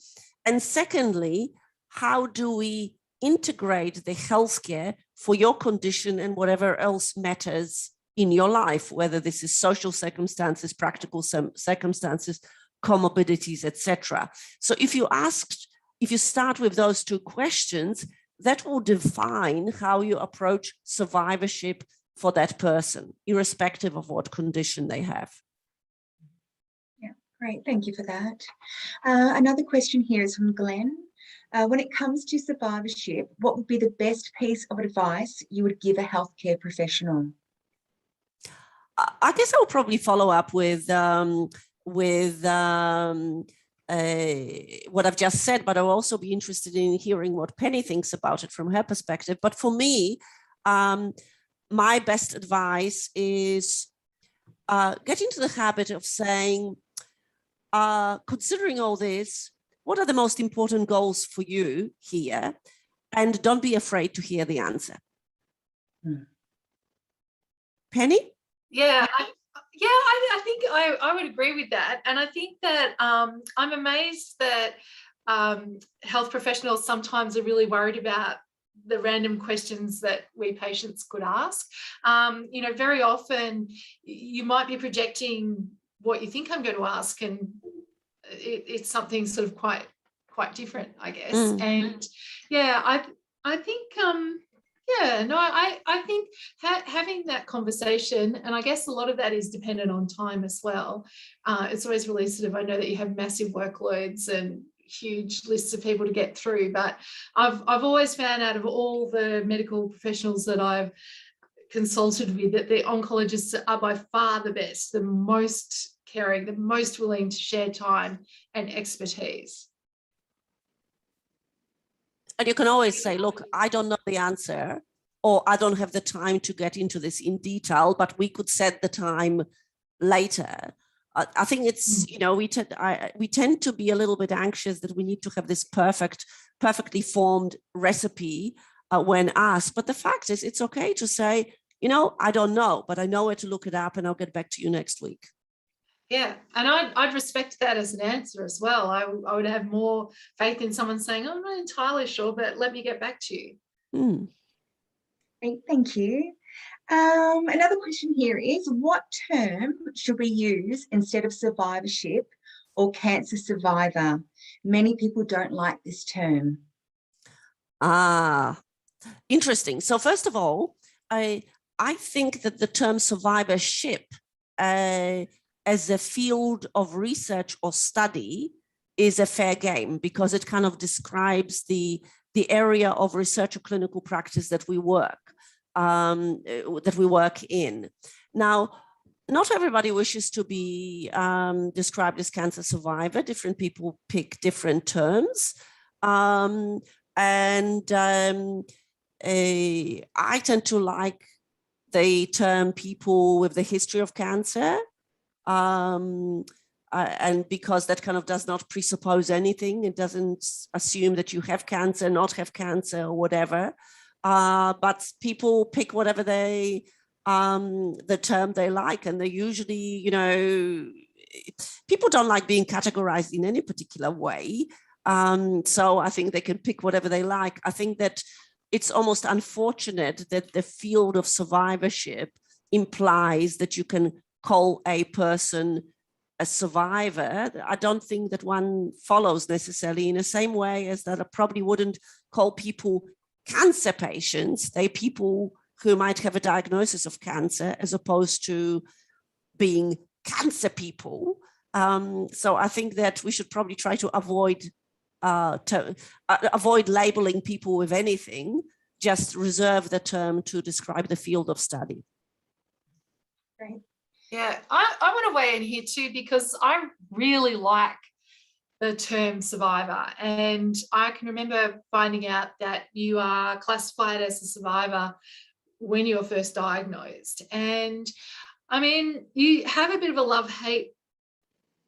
And secondly, how do we integrate the healthcare for your condition and whatever else matters in your life, whether this is social circumstances, practical circumstances, comorbidities, etc. So if you start with those two questions, that will define how you approach survivorship for that person, irrespective of what condition they have. Yeah, great. Thank you for that. Another question here is from Glenn. When it comes to survivorship, what would be the best piece of advice you would give a healthcare professional? I guess I'll probably follow up with what I've just said, but I'll also be interested in hearing what Penny thinks about it from her perspective. But for me, my best advice is get into the habit of saying, considering all this, what are the most important goals for you here? And don't be afraid to hear the answer. Penny? Yeah, I think I would agree with that. And I think that I'm amazed that health professionals sometimes are really worried about the random questions that we patients could ask. You know, very often you might be projecting what you think I'm going to ask, and it's something sort of quite different, I guess. And yeah, I think yeah, no, I think having that conversation, and I guess a lot of that is dependent on time as well. It's always really sort of, I know that you have massive workloads and huge lists of people to get through, but I've always found, out of all the medical professionals that I've consulted with, that the oncologists are by far the best, the most caring, the most willing to share time and expertise. And you can always say, look, I don't know the answer, or I don't have the time to get into this in detail, but we could set the time later. I think it's, you know, we tend to be a little bit anxious that we need to have this perfectly formed recipe when asked. But the fact is, it's okay to say, you know, I don't know, but I know where to look it up, and I'll get back to you next week. Yeah, and I'd respect that as an answer as well. I would have more faith in someone saying, I'm not entirely sure, but let me get back to you. Great, thank you. Another question here is, what term should we use instead of survivorship or cancer survivor? Many people don't like this term. Interesting. So first of all, I think that the term survivorship as a field of research or study is a fair game, because it kind of describes the area of research or clinical practice that we work in. Now, not everybody wishes to be described as cancer survivor. Different people pick different terms. I tend to like the term people with the history of cancer. And because that kind of does not presuppose anything, it doesn't assume that you have cancer, not have cancer, or whatever. But people pick whatever the term they like, and they usually, you know, people don't like being categorized in any particular way. So I think they can pick whatever they like. I think that it's almost unfortunate that the field of survivorship implies that you can call a person a survivor. I don't think that one follows necessarily in the same way as that I probably wouldn't call people cancer patients. They're people who might have a diagnosis of cancer as opposed to being cancer people. So I think that we should probably try to avoid labeling people with anything, just reserve the term to describe the field of study. Great. Yeah, I want to weigh in here too, because I really like the term survivor. And I can remember finding out that you are classified as a survivor when you're first diagnosed. And I mean, you have a bit of a love-hate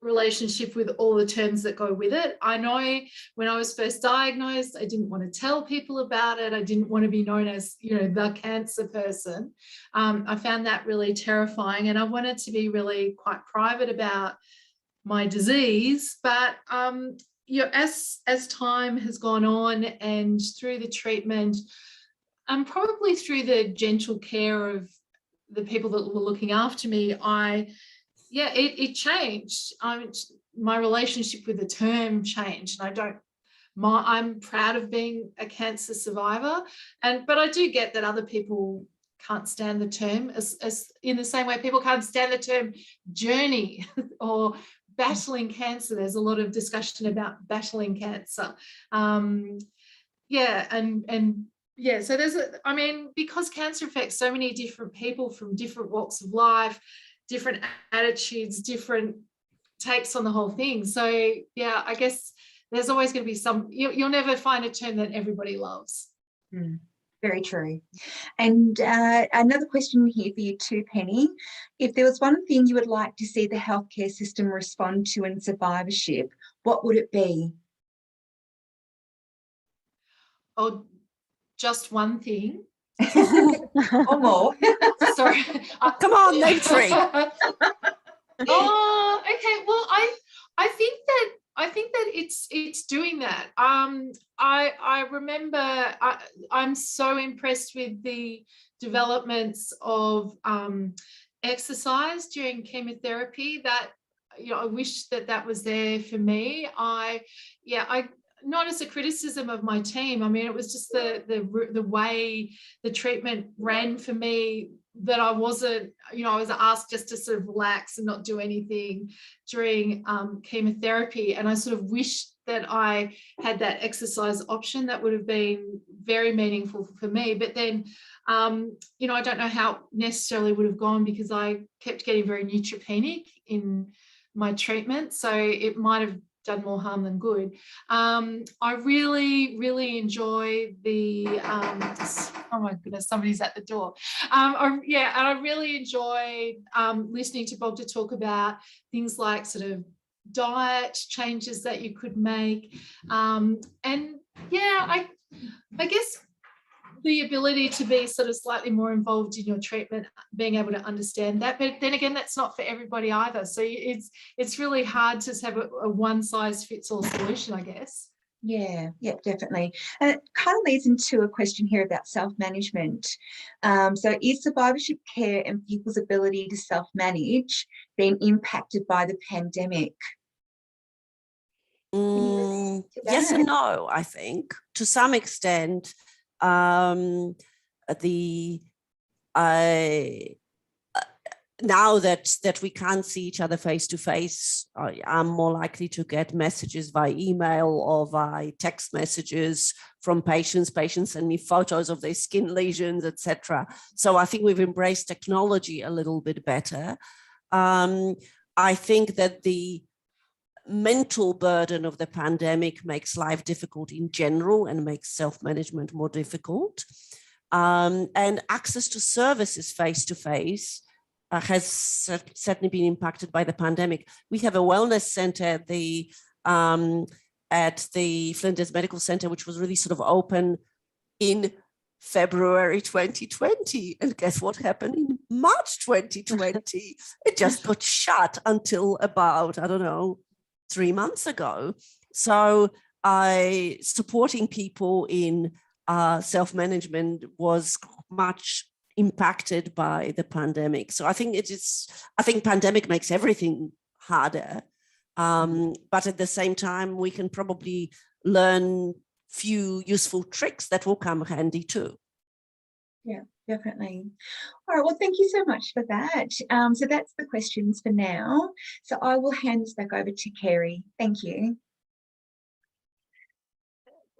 relationship with all the terms that go with it. I know when I was first diagnosed, I didn't want to tell people about it. I didn't want to be known as, you know, the cancer person. I found that really terrifying, and I wanted to be really quite private about my disease. But you know, as time has gone on and through the treatment, and probably through the gentle care of the people that were looking after me, it changed. My relationship with the term changed, and I'm proud of being a cancer survivor. But I do get that other people can't stand the term, as in the same way people can't stand the term journey or battling cancer. There's a lot of discussion about battling cancer. So because cancer affects so many different people from different walks of life, different attitudes, different takes on the whole thing. So yeah, I guess there's always going to be you'll never find a term that everybody loves. Very true. And another question here for you too, Penny. If there was one thing you would like to see the healthcare system respond to in survivorship, what would it be? Oh, just one thing. Or more. Sorry. Come on, name three. Oh, okay. Well, I think that it's doing that. I remember I'm so impressed with the developments of exercise during chemotherapy that, you know, I wish that was there for me. I not as a criticism of my team. I mean, it was just the way the treatment ran for me, that I wasn't, you know, I was asked just to sort of relax and not do anything during chemotherapy. And I sort of wished that I had that exercise option. That would have been very meaningful for me. But then, you know, I don't know how necessarily would have gone, because I kept getting very neutropenic in my treatment. So it might have done more harm than good. I really, really enjoy the, oh my goodness, somebody's at the door. And I really enjoy listening to Bob to talk about things like sort of diet changes that you could make. I guess the ability to be sort of slightly more involved in your treatment, being able to understand that. But then again, that's not for everybody either. So it's really hard to have a one size fits all solution, I guess. Yeah, definitely. And it kind of leads into a question here about self-management. So is survivorship care and people's ability to self-manage being impacted by the pandemic? Yes and no, I think. To some extent, now that we can't see each other face to face, I'm more likely to get messages by email or by text messages from patients. Patients send me photos of their skin lesions, etc. So I think we've embraced technology a little bit better. I think that the mental burden of the pandemic makes life difficult in general and makes self-management more difficult. And access to services face-to-face has certainly been impacted by the pandemic. We have a wellness center at the Flinders Medical Center, which was really sort of open in February 2020. And guess what happened in March 2020? It just got shut until about, 3 months ago. So supporting people in self-management was much impacted by the pandemic. So I think pandemic makes everything harder. But at the same time, we can probably learn few useful tricks that will come handy too. Yeah, definitely. All right, well, thank you so much for that. So that's the questions for now. So I will hand this back over to Kerry. Thank you.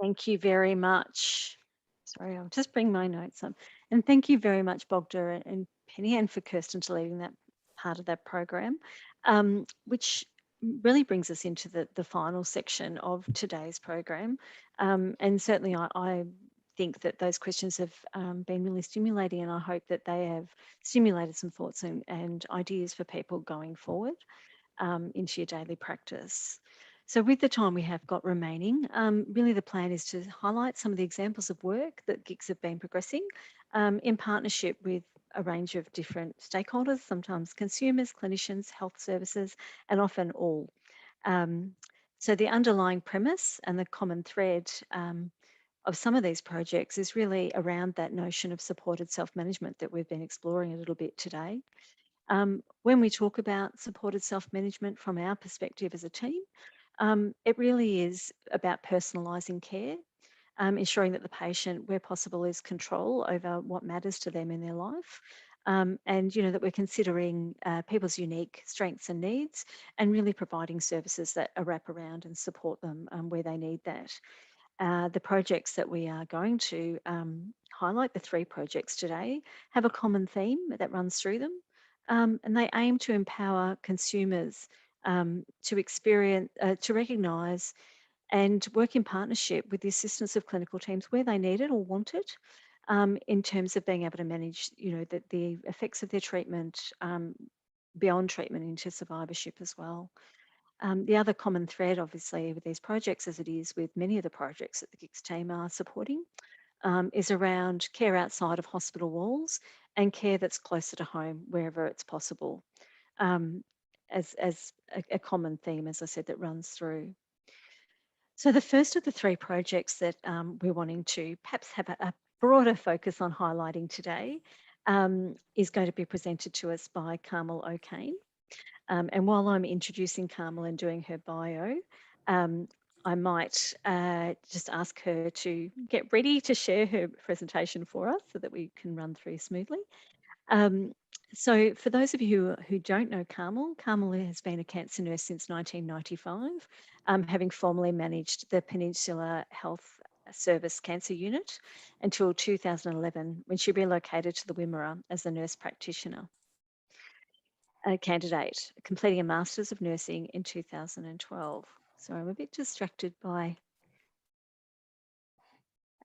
Thank you very much. Sorry, I'll just bring my notes up. And thank you very much, Bogda and Penny, and for Kirsten to leading that part of that program, which really brings us into the final section of today's program. And certainly I think that those questions have been really stimulating, and I hope that they have stimulated some thoughts and ideas for people going forward. into your daily practice. So with the time we have got remaining, really the plan is to highlight some of the examples of work that GICS have been progressing in partnership with a range of different stakeholders, sometimes consumers, clinicians, health services, and often all. So the underlying premise and the common thread of some of these projects is really around that notion of supported self-management that we've been exploring a little bit today. When we talk about supported self-management from our perspective as a team, it really is about personalising care, ensuring that the patient, where possible, is control over what matters to them in their life. And that we're considering people's unique strengths and needs and really providing services that wrap around and support them where they need that. The projects that we are going to highlight, the 3 projects today, have a common theme that runs through them. And they aim to empower consumers to experience, to recognise and work in partnership with the assistance of clinical teams where they need it or want it, in terms of being able to manage, the effects of their treatment beyond treatment into survivorship as well. The other common thread, obviously, with these projects, as it is with many of the projects that the GICS team are supporting, is around care outside of hospital walls and care that's closer to home wherever it's possible, as a common theme, as I said, that runs through. So the first of the 3 projects that we're wanting to perhaps have a broader focus on highlighting today is going to be presented to us by Carmel O'Kane. And while I'm introducing Carmel and doing her bio, I might just ask her to get ready to share her presentation for us so that we can run through smoothly. So for those of you who don't know Carmel, Carmel has been a cancer nurse since 1995, having formerly managed the Peninsula Health Service Cancer Unit until 2011, when she relocated to the Wimmera as a nurse practitioner candidate, completing a Masters of Nursing in 2012. So I'm a bit distracted by...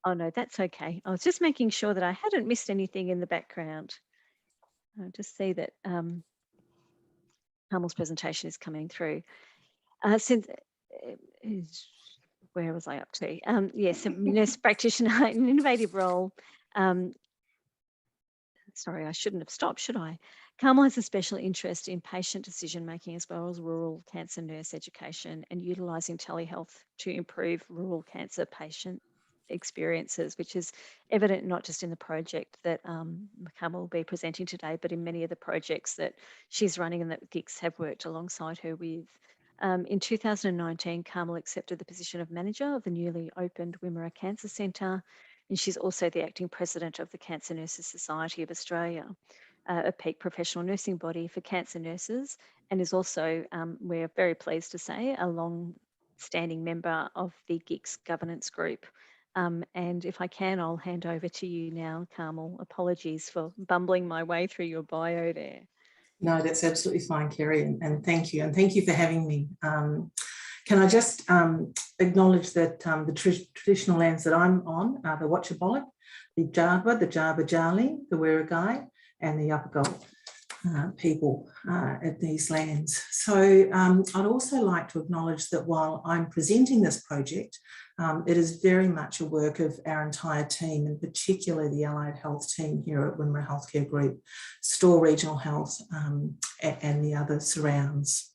Oh no, that's okay. I was just making sure that I hadn't missed anything in the background. I just see that Carmel's presentation is coming through. Where was I up to? Yes, a nurse practitioner in an innovative role. Sorry, I shouldn't have stopped, should I? Carmel has a special interest in patient decision-making as well as rural cancer nurse education and utilising telehealth to improve rural cancer patient experiences, which is evident not just in the project that Carmel will be presenting today, but in many of the projects that she's running and that GICS have worked alongside her with. In 2019, Carmel accepted the position of manager of the newly opened Wimmera Cancer Centre, and she's also the acting president of the Cancer Nurses Society of Australia, a peak professional nursing body for cancer nurses, and is also, we're very pleased to say, a long-standing member of the GICS governance group. And if I can, I'll hand over to you now, Carmel. Apologies for bumbling my way through your bio there. No, that's absolutely fine, Kerry, and thank you. And thank you for having me. Can I just acknowledge that the traditional lands that I'm on are the Watchabollock, the Jarba, the Jali, the Werrigai, and the Upper people at these lands. So I'd also like to acknowledge that while I'm presenting this project, it is very much a work of our entire team, and particularly the allied health team here at Wimmera Healthcare Group, Store Regional Health, and the other surrounds.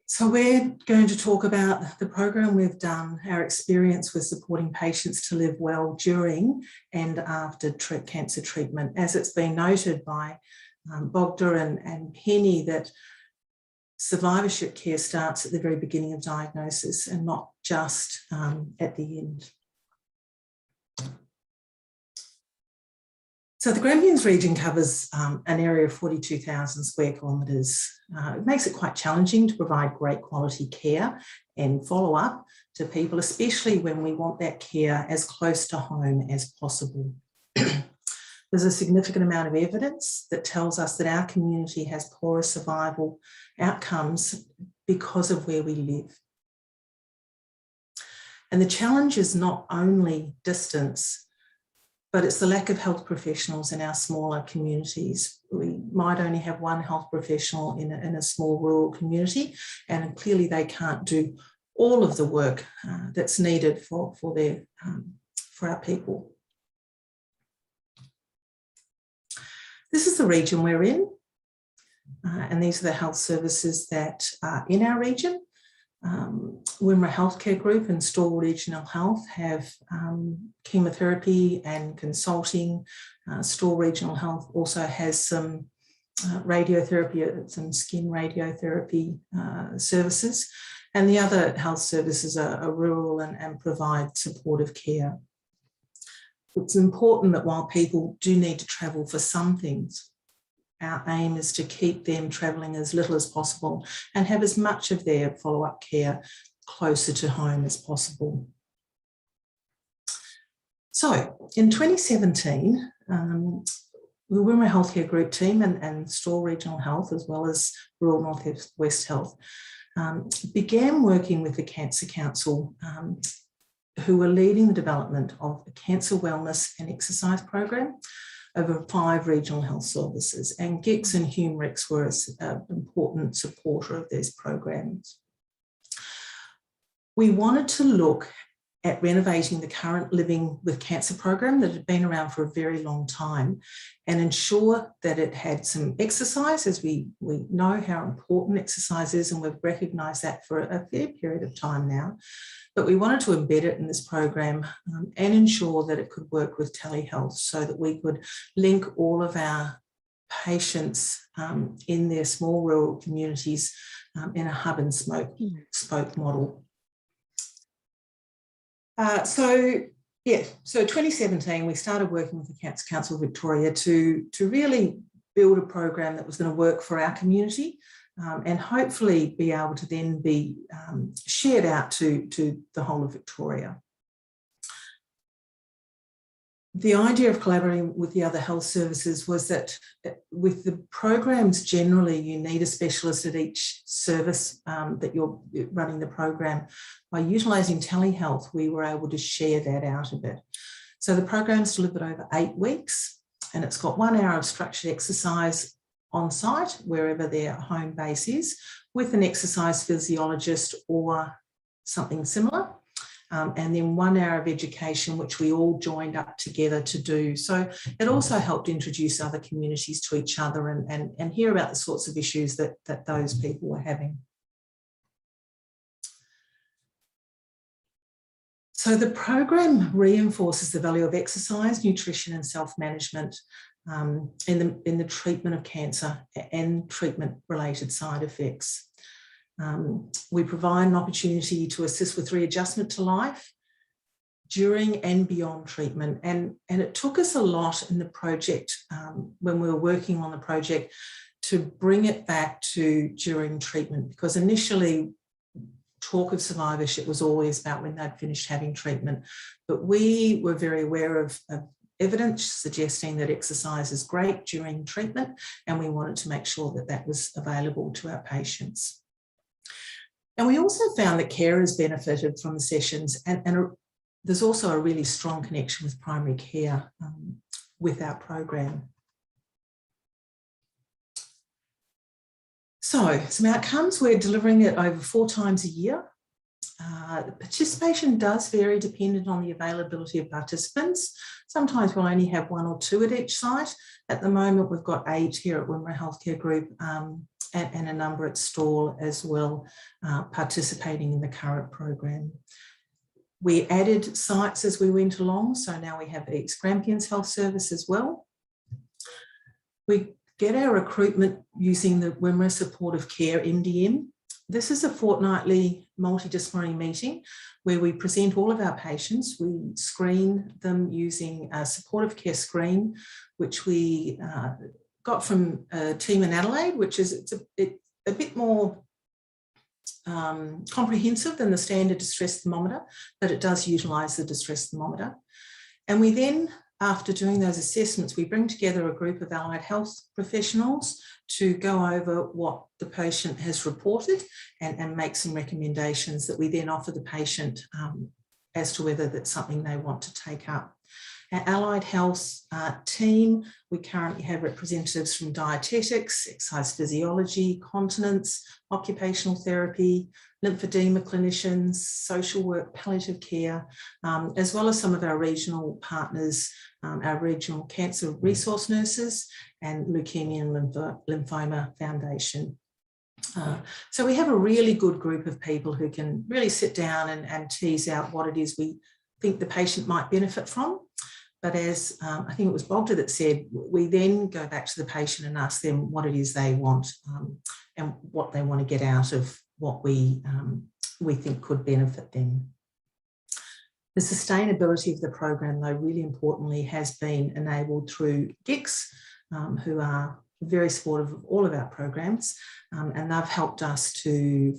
So we're going to talk about the program we've done, our experience with supporting patients to live well during and after cancer treatment. As it's been noted by Bogda and Penny, that survivorship care starts at the very beginning of diagnosis and not just at the end. So the Grampians region covers an area of 42,000 square kilometres. It makes it quite challenging to provide great quality care and follow up to people, especially when we want that care as close to home as possible. There's a significant amount of evidence that tells us that our community has poorer survival outcomes because of where we live. And the challenge is not only distance, but it's the lack of health professionals in our smaller communities. We might only have one health professional in a small rural community, and clearly they can't do all of the work that's needed for our people. This is the region we're in, and these are the health services that are in our region. Wimmera Healthcare Group and Stawell Regional Health have chemotherapy and consulting. Stawell Regional Health also has some radiotherapy, some skin radiotherapy services, and the other health services are rural and provide supportive care. It's important that while people do need to travel for some things, our aim is to keep them travelling as little as possible and have as much of their follow-up care closer to home as possible. So in 2017, the Wimmera Healthcare Group team and Stawell Regional Health, as well as Rural North West Health, began working with the Cancer Council, who were leading the development of a cancer wellness and exercise program over 5 regional health services, and GICS and HUMREX were an important supporter of these programs. We wanted to look at renovating the current Living with Cancer program that had been around for a very long time and ensure that it had some exercise, as we know how important exercise is, and we've recognised that for a fair period of time now. But we wanted to embed it in this program and ensure that it could work with telehealth so that we could link all of our patients in their small rural communities in a hub and spoke model. So 2017, we started working with the Cancer Council of Victoria to really build a program that was going to work for our community and hopefully be able to then be shared out to the whole of Victoria. The idea of collaborating with the other health services was that with the programs generally, you need a specialist at each service that you're running the program. By utilising telehealth, we were able to share that out a bit. So the program's delivered over 8 weeks, and it's got 1 hour of structured exercise on site, wherever their home base is, with an exercise physiologist or something similar. And then 1 hour of education, which we all joined up together to do. So it also helped introduce other communities to each other and hear about the sorts of issues that those people were having. So the program reinforces the value of exercise, nutrition and self-management in the treatment of cancer and treatment-related side effects. We provide an opportunity to assist with readjustment to life during and beyond treatment. And it took us a lot in the project, when we were working on the project, to bring it back to during treatment, because initially talk of survivorship was always about when they'd finished having treatment. But we were very aware of evidence suggesting that exercise is great during treatment, and we wanted to make sure that that was available to our patients. And we also found that carers benefited from the sessions, and there's also a really strong connection with primary care with our program. So some outcomes, we're delivering it over 4 times a year. The participation does vary depending on the availability of participants. Sometimes we'll only have 1 or 2 at each site. At the moment, we've got 8 here at Wimmera Healthcare Group and a number at Stawell as well, participating in the current program. We added sites as we went along, so now we have East Grampians Health Service as well. We get our recruitment using the Wimmera Supportive Care MDM. This is a fortnightly multidisciplinary meeting where we present all of our patients. We screen them using a supportive care screen, which we got from a team in Adelaide, which is a bit more comprehensive than the standard distress thermometer, but it does utilise the distress thermometer. And we then, after doing those assessments, we bring together a group of allied health professionals to go over what the patient has reported and make some recommendations that we then offer the patient as to whether that's something they want to take up. Our allied health team, we currently have representatives from dietetics, exercise physiology, continence, occupational therapy, lymphedema clinicians, social work, palliative care, as well as some of our regional partners, our regional cancer resource nurses and Leukemia and Lymphoma Foundation. So we have a really good group of people who can really sit down and tease out what it is we think the patient might benefit from. But as I think it was Bogda that said, we then go back to the patient and ask them what it is they want and what they want to get out of what we think could benefit them. The sustainability of the program, though, really importantly, has been enabled through GICS, who are very supportive of all of our programs, and they've helped us to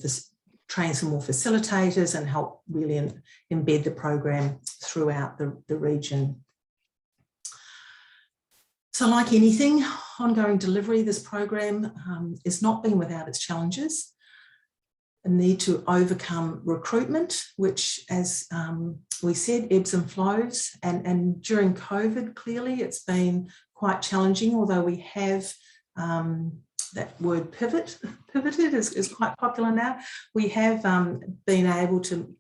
train some more facilitators and help really embed the program throughout the region. So like anything, ongoing delivery of this program has not been without its challenges. A need to overcome recruitment, which, as we said, ebbs and flows. And during COVID, clearly, it's been quite challenging, although we have that word pivoted is quite popular now. We have been able to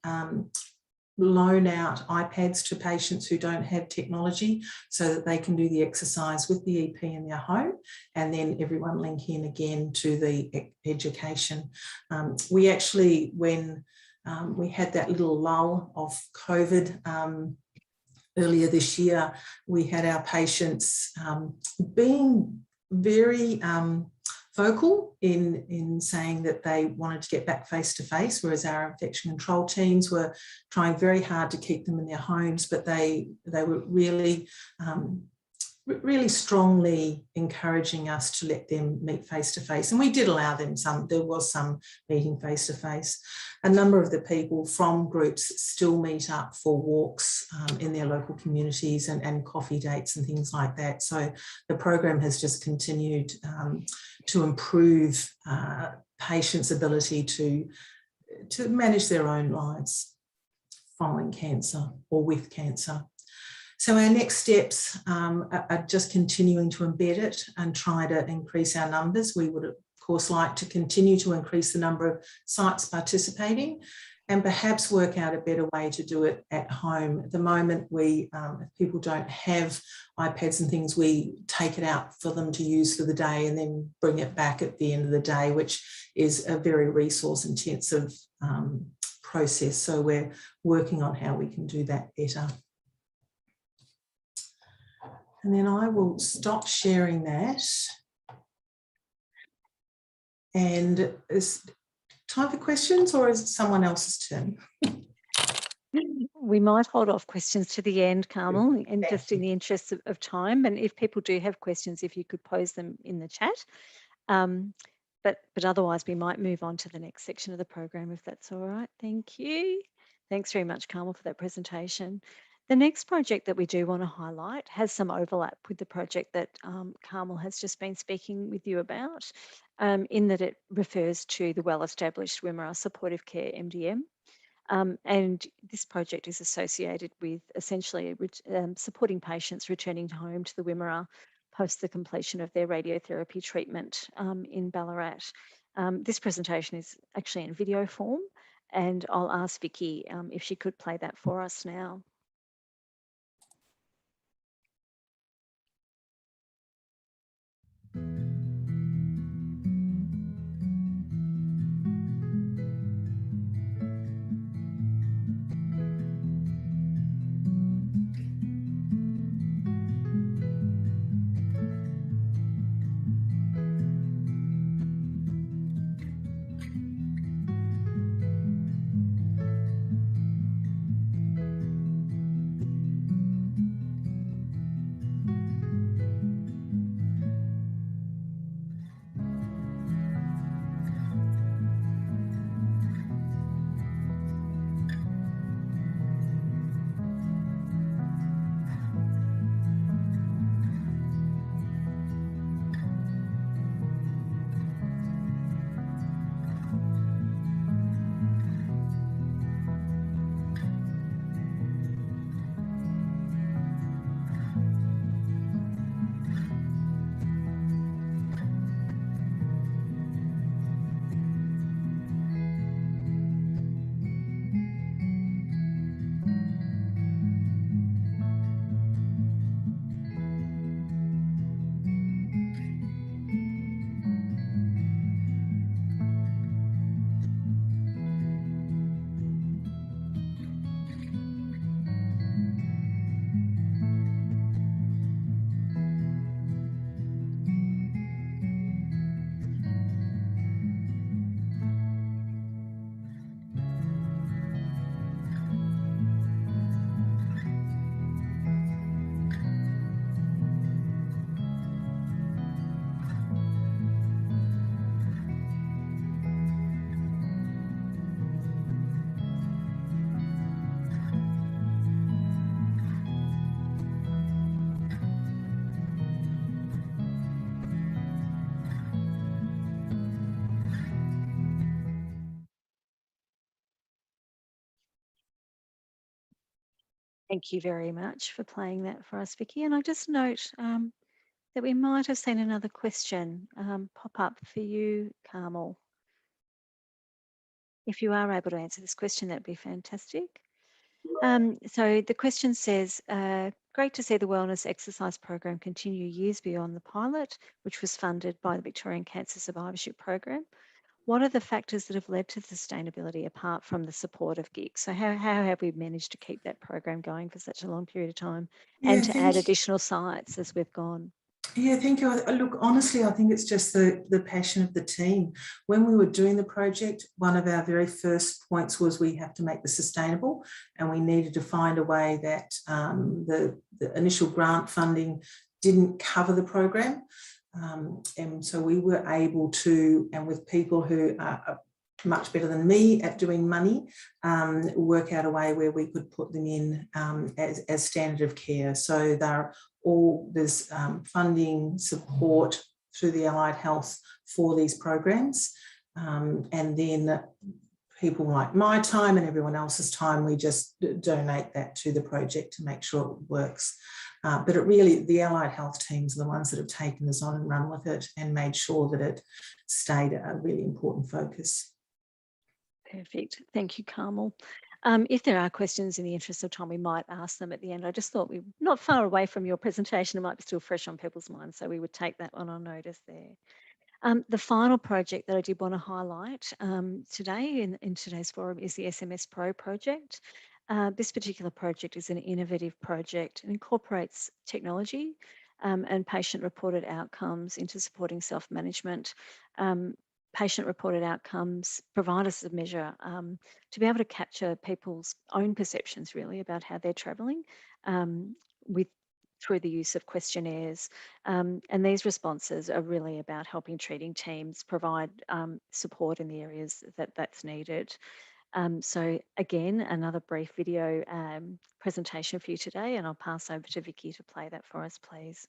loan out iPads to patients who don't have technology so that they can do the exercise with the EP in their home, and then everyone link in again to the education. We actually, when we had that little lull of COVID earlier this year, we had our patients being very vocal in saying that they wanted to get back face to face, whereas our infection control teams were trying very hard to keep them in their homes, but they were really really strongly encouraging us to let them meet face to face. And we did allow them there was some meeting face to face. A number of the people from groups still meet up for walks in their local communities and coffee dates and things like that. So the program has just continued to improve patients' ability to manage their own lives following cancer or with cancer. So our next steps are just continuing to embed it and try to increase our numbers. We would, of course, like to continue to increase the number of sites participating and perhaps work out a better way to do it at home. At the moment, if people don't have iPads and things, we take it out for them to use for the day and then bring it back at the end of the day, which is a very resource-intensive process. So we're working on how we can do that better. And then I will stop sharing that. And is time for questions, or is it someone else's turn? We might hold off questions to the end, Carmel, and just in the interest of time. And if people do have questions, if you could pose them in the chat. But otherwise, we might move on to the next section of the program, if that's all right. Thank you. Thanks very much, Carmel, for that presentation. The next project that we do want to highlight has some overlap with the project that Carmel has just been speaking with you about, in that it refers to the well-established Wimmera Supportive Care MDM. And this project is associated with essentially supporting patients returning home to the Wimmera post the completion of their radiotherapy treatment in Ballarat. This presentation is actually in video form, and I'll ask Vicky if she could play that for us now. Thank you very much for playing that for us, Vicky. And I just note that we might have seen another question pop up for you, Carmel. If you are able to answer this question, that'd be fantastic. So the question says, great to see the wellness exercise program continue years beyond the pilot, which was funded by the Victorian Cancer Survivorship Program. What are the factors that have led to sustainability apart from the support of GICS? So how have we managed to keep that program going for such a long period of time and Yeah, to add additional sites as we've gone? Yeah, thank you. Look, honestly, I think it's just the passion of the team. When we were doing the project, one of our very first points was we have to make this sustainable, and we needed to find a way that the initial grant funding didn't cover the program. And so we were able to, and with people who are much better than me at doing money, work out a way where we could put them in as standard of care. So there's funding support through the allied health for these programs. And then people like my time and everyone else's time, we just donate that to the project to make sure it works. But the allied health teams are the ones that have taken this on and run with it and made sure that it stayed a really important focus. Perfect. Thank you, Carmel. If there are questions in the interest of time, we might ask them at the end. I just thought we're not far away from your presentation. It might be still fresh on people's minds, so we would take that one on notice there. The final project that I did want to highlight today in today's forum is the SMS Pro project. This particular project is an innovative project. It incorporates technology and patient-reported outcomes into supporting self-management. Patient-reported outcomes provide us a measure to be able to capture people's own perceptions really about how they're travelling through the use of questionnaires. And these responses are really about helping treating teams provide support in the areas that's needed. So again, another brief video presentation for you today, and I'll pass over to Vicky to play that for us, please.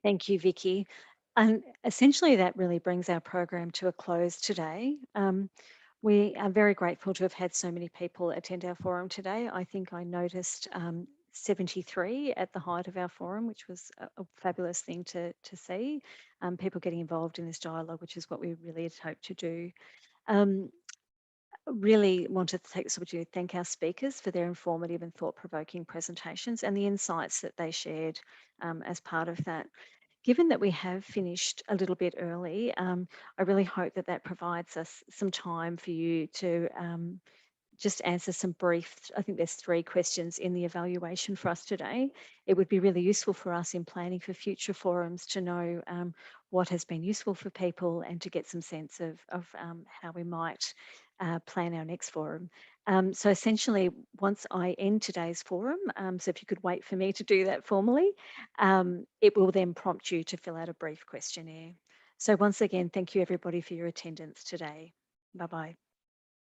Thank you, Vicky. And essentially that really brings our program to a close today. We are very grateful to have had so many people attend our forum today. I think I noticed 73 at the height of our forum, which was a fabulous thing to see. People getting involved in this dialogue, which is what we really had hoped to do. Really wanted to take this opportunity to thank our speakers for their informative and thought-provoking presentations and the insights that they shared as part of that. Given that we have finished a little bit early, I really hope that that provides us some time for you to just answer some brief, I think there's 3 questions in the evaluation for us today. It would be really useful for us in planning for future forums to know what has been useful for people and to get some sense of how we might plan our next forum. So essentially, once I end today's forum, so if you could wait for me to do that formally, it will then prompt you to fill out a brief questionnaire. So once again, thank you everybody for your attendance today. Bye-bye.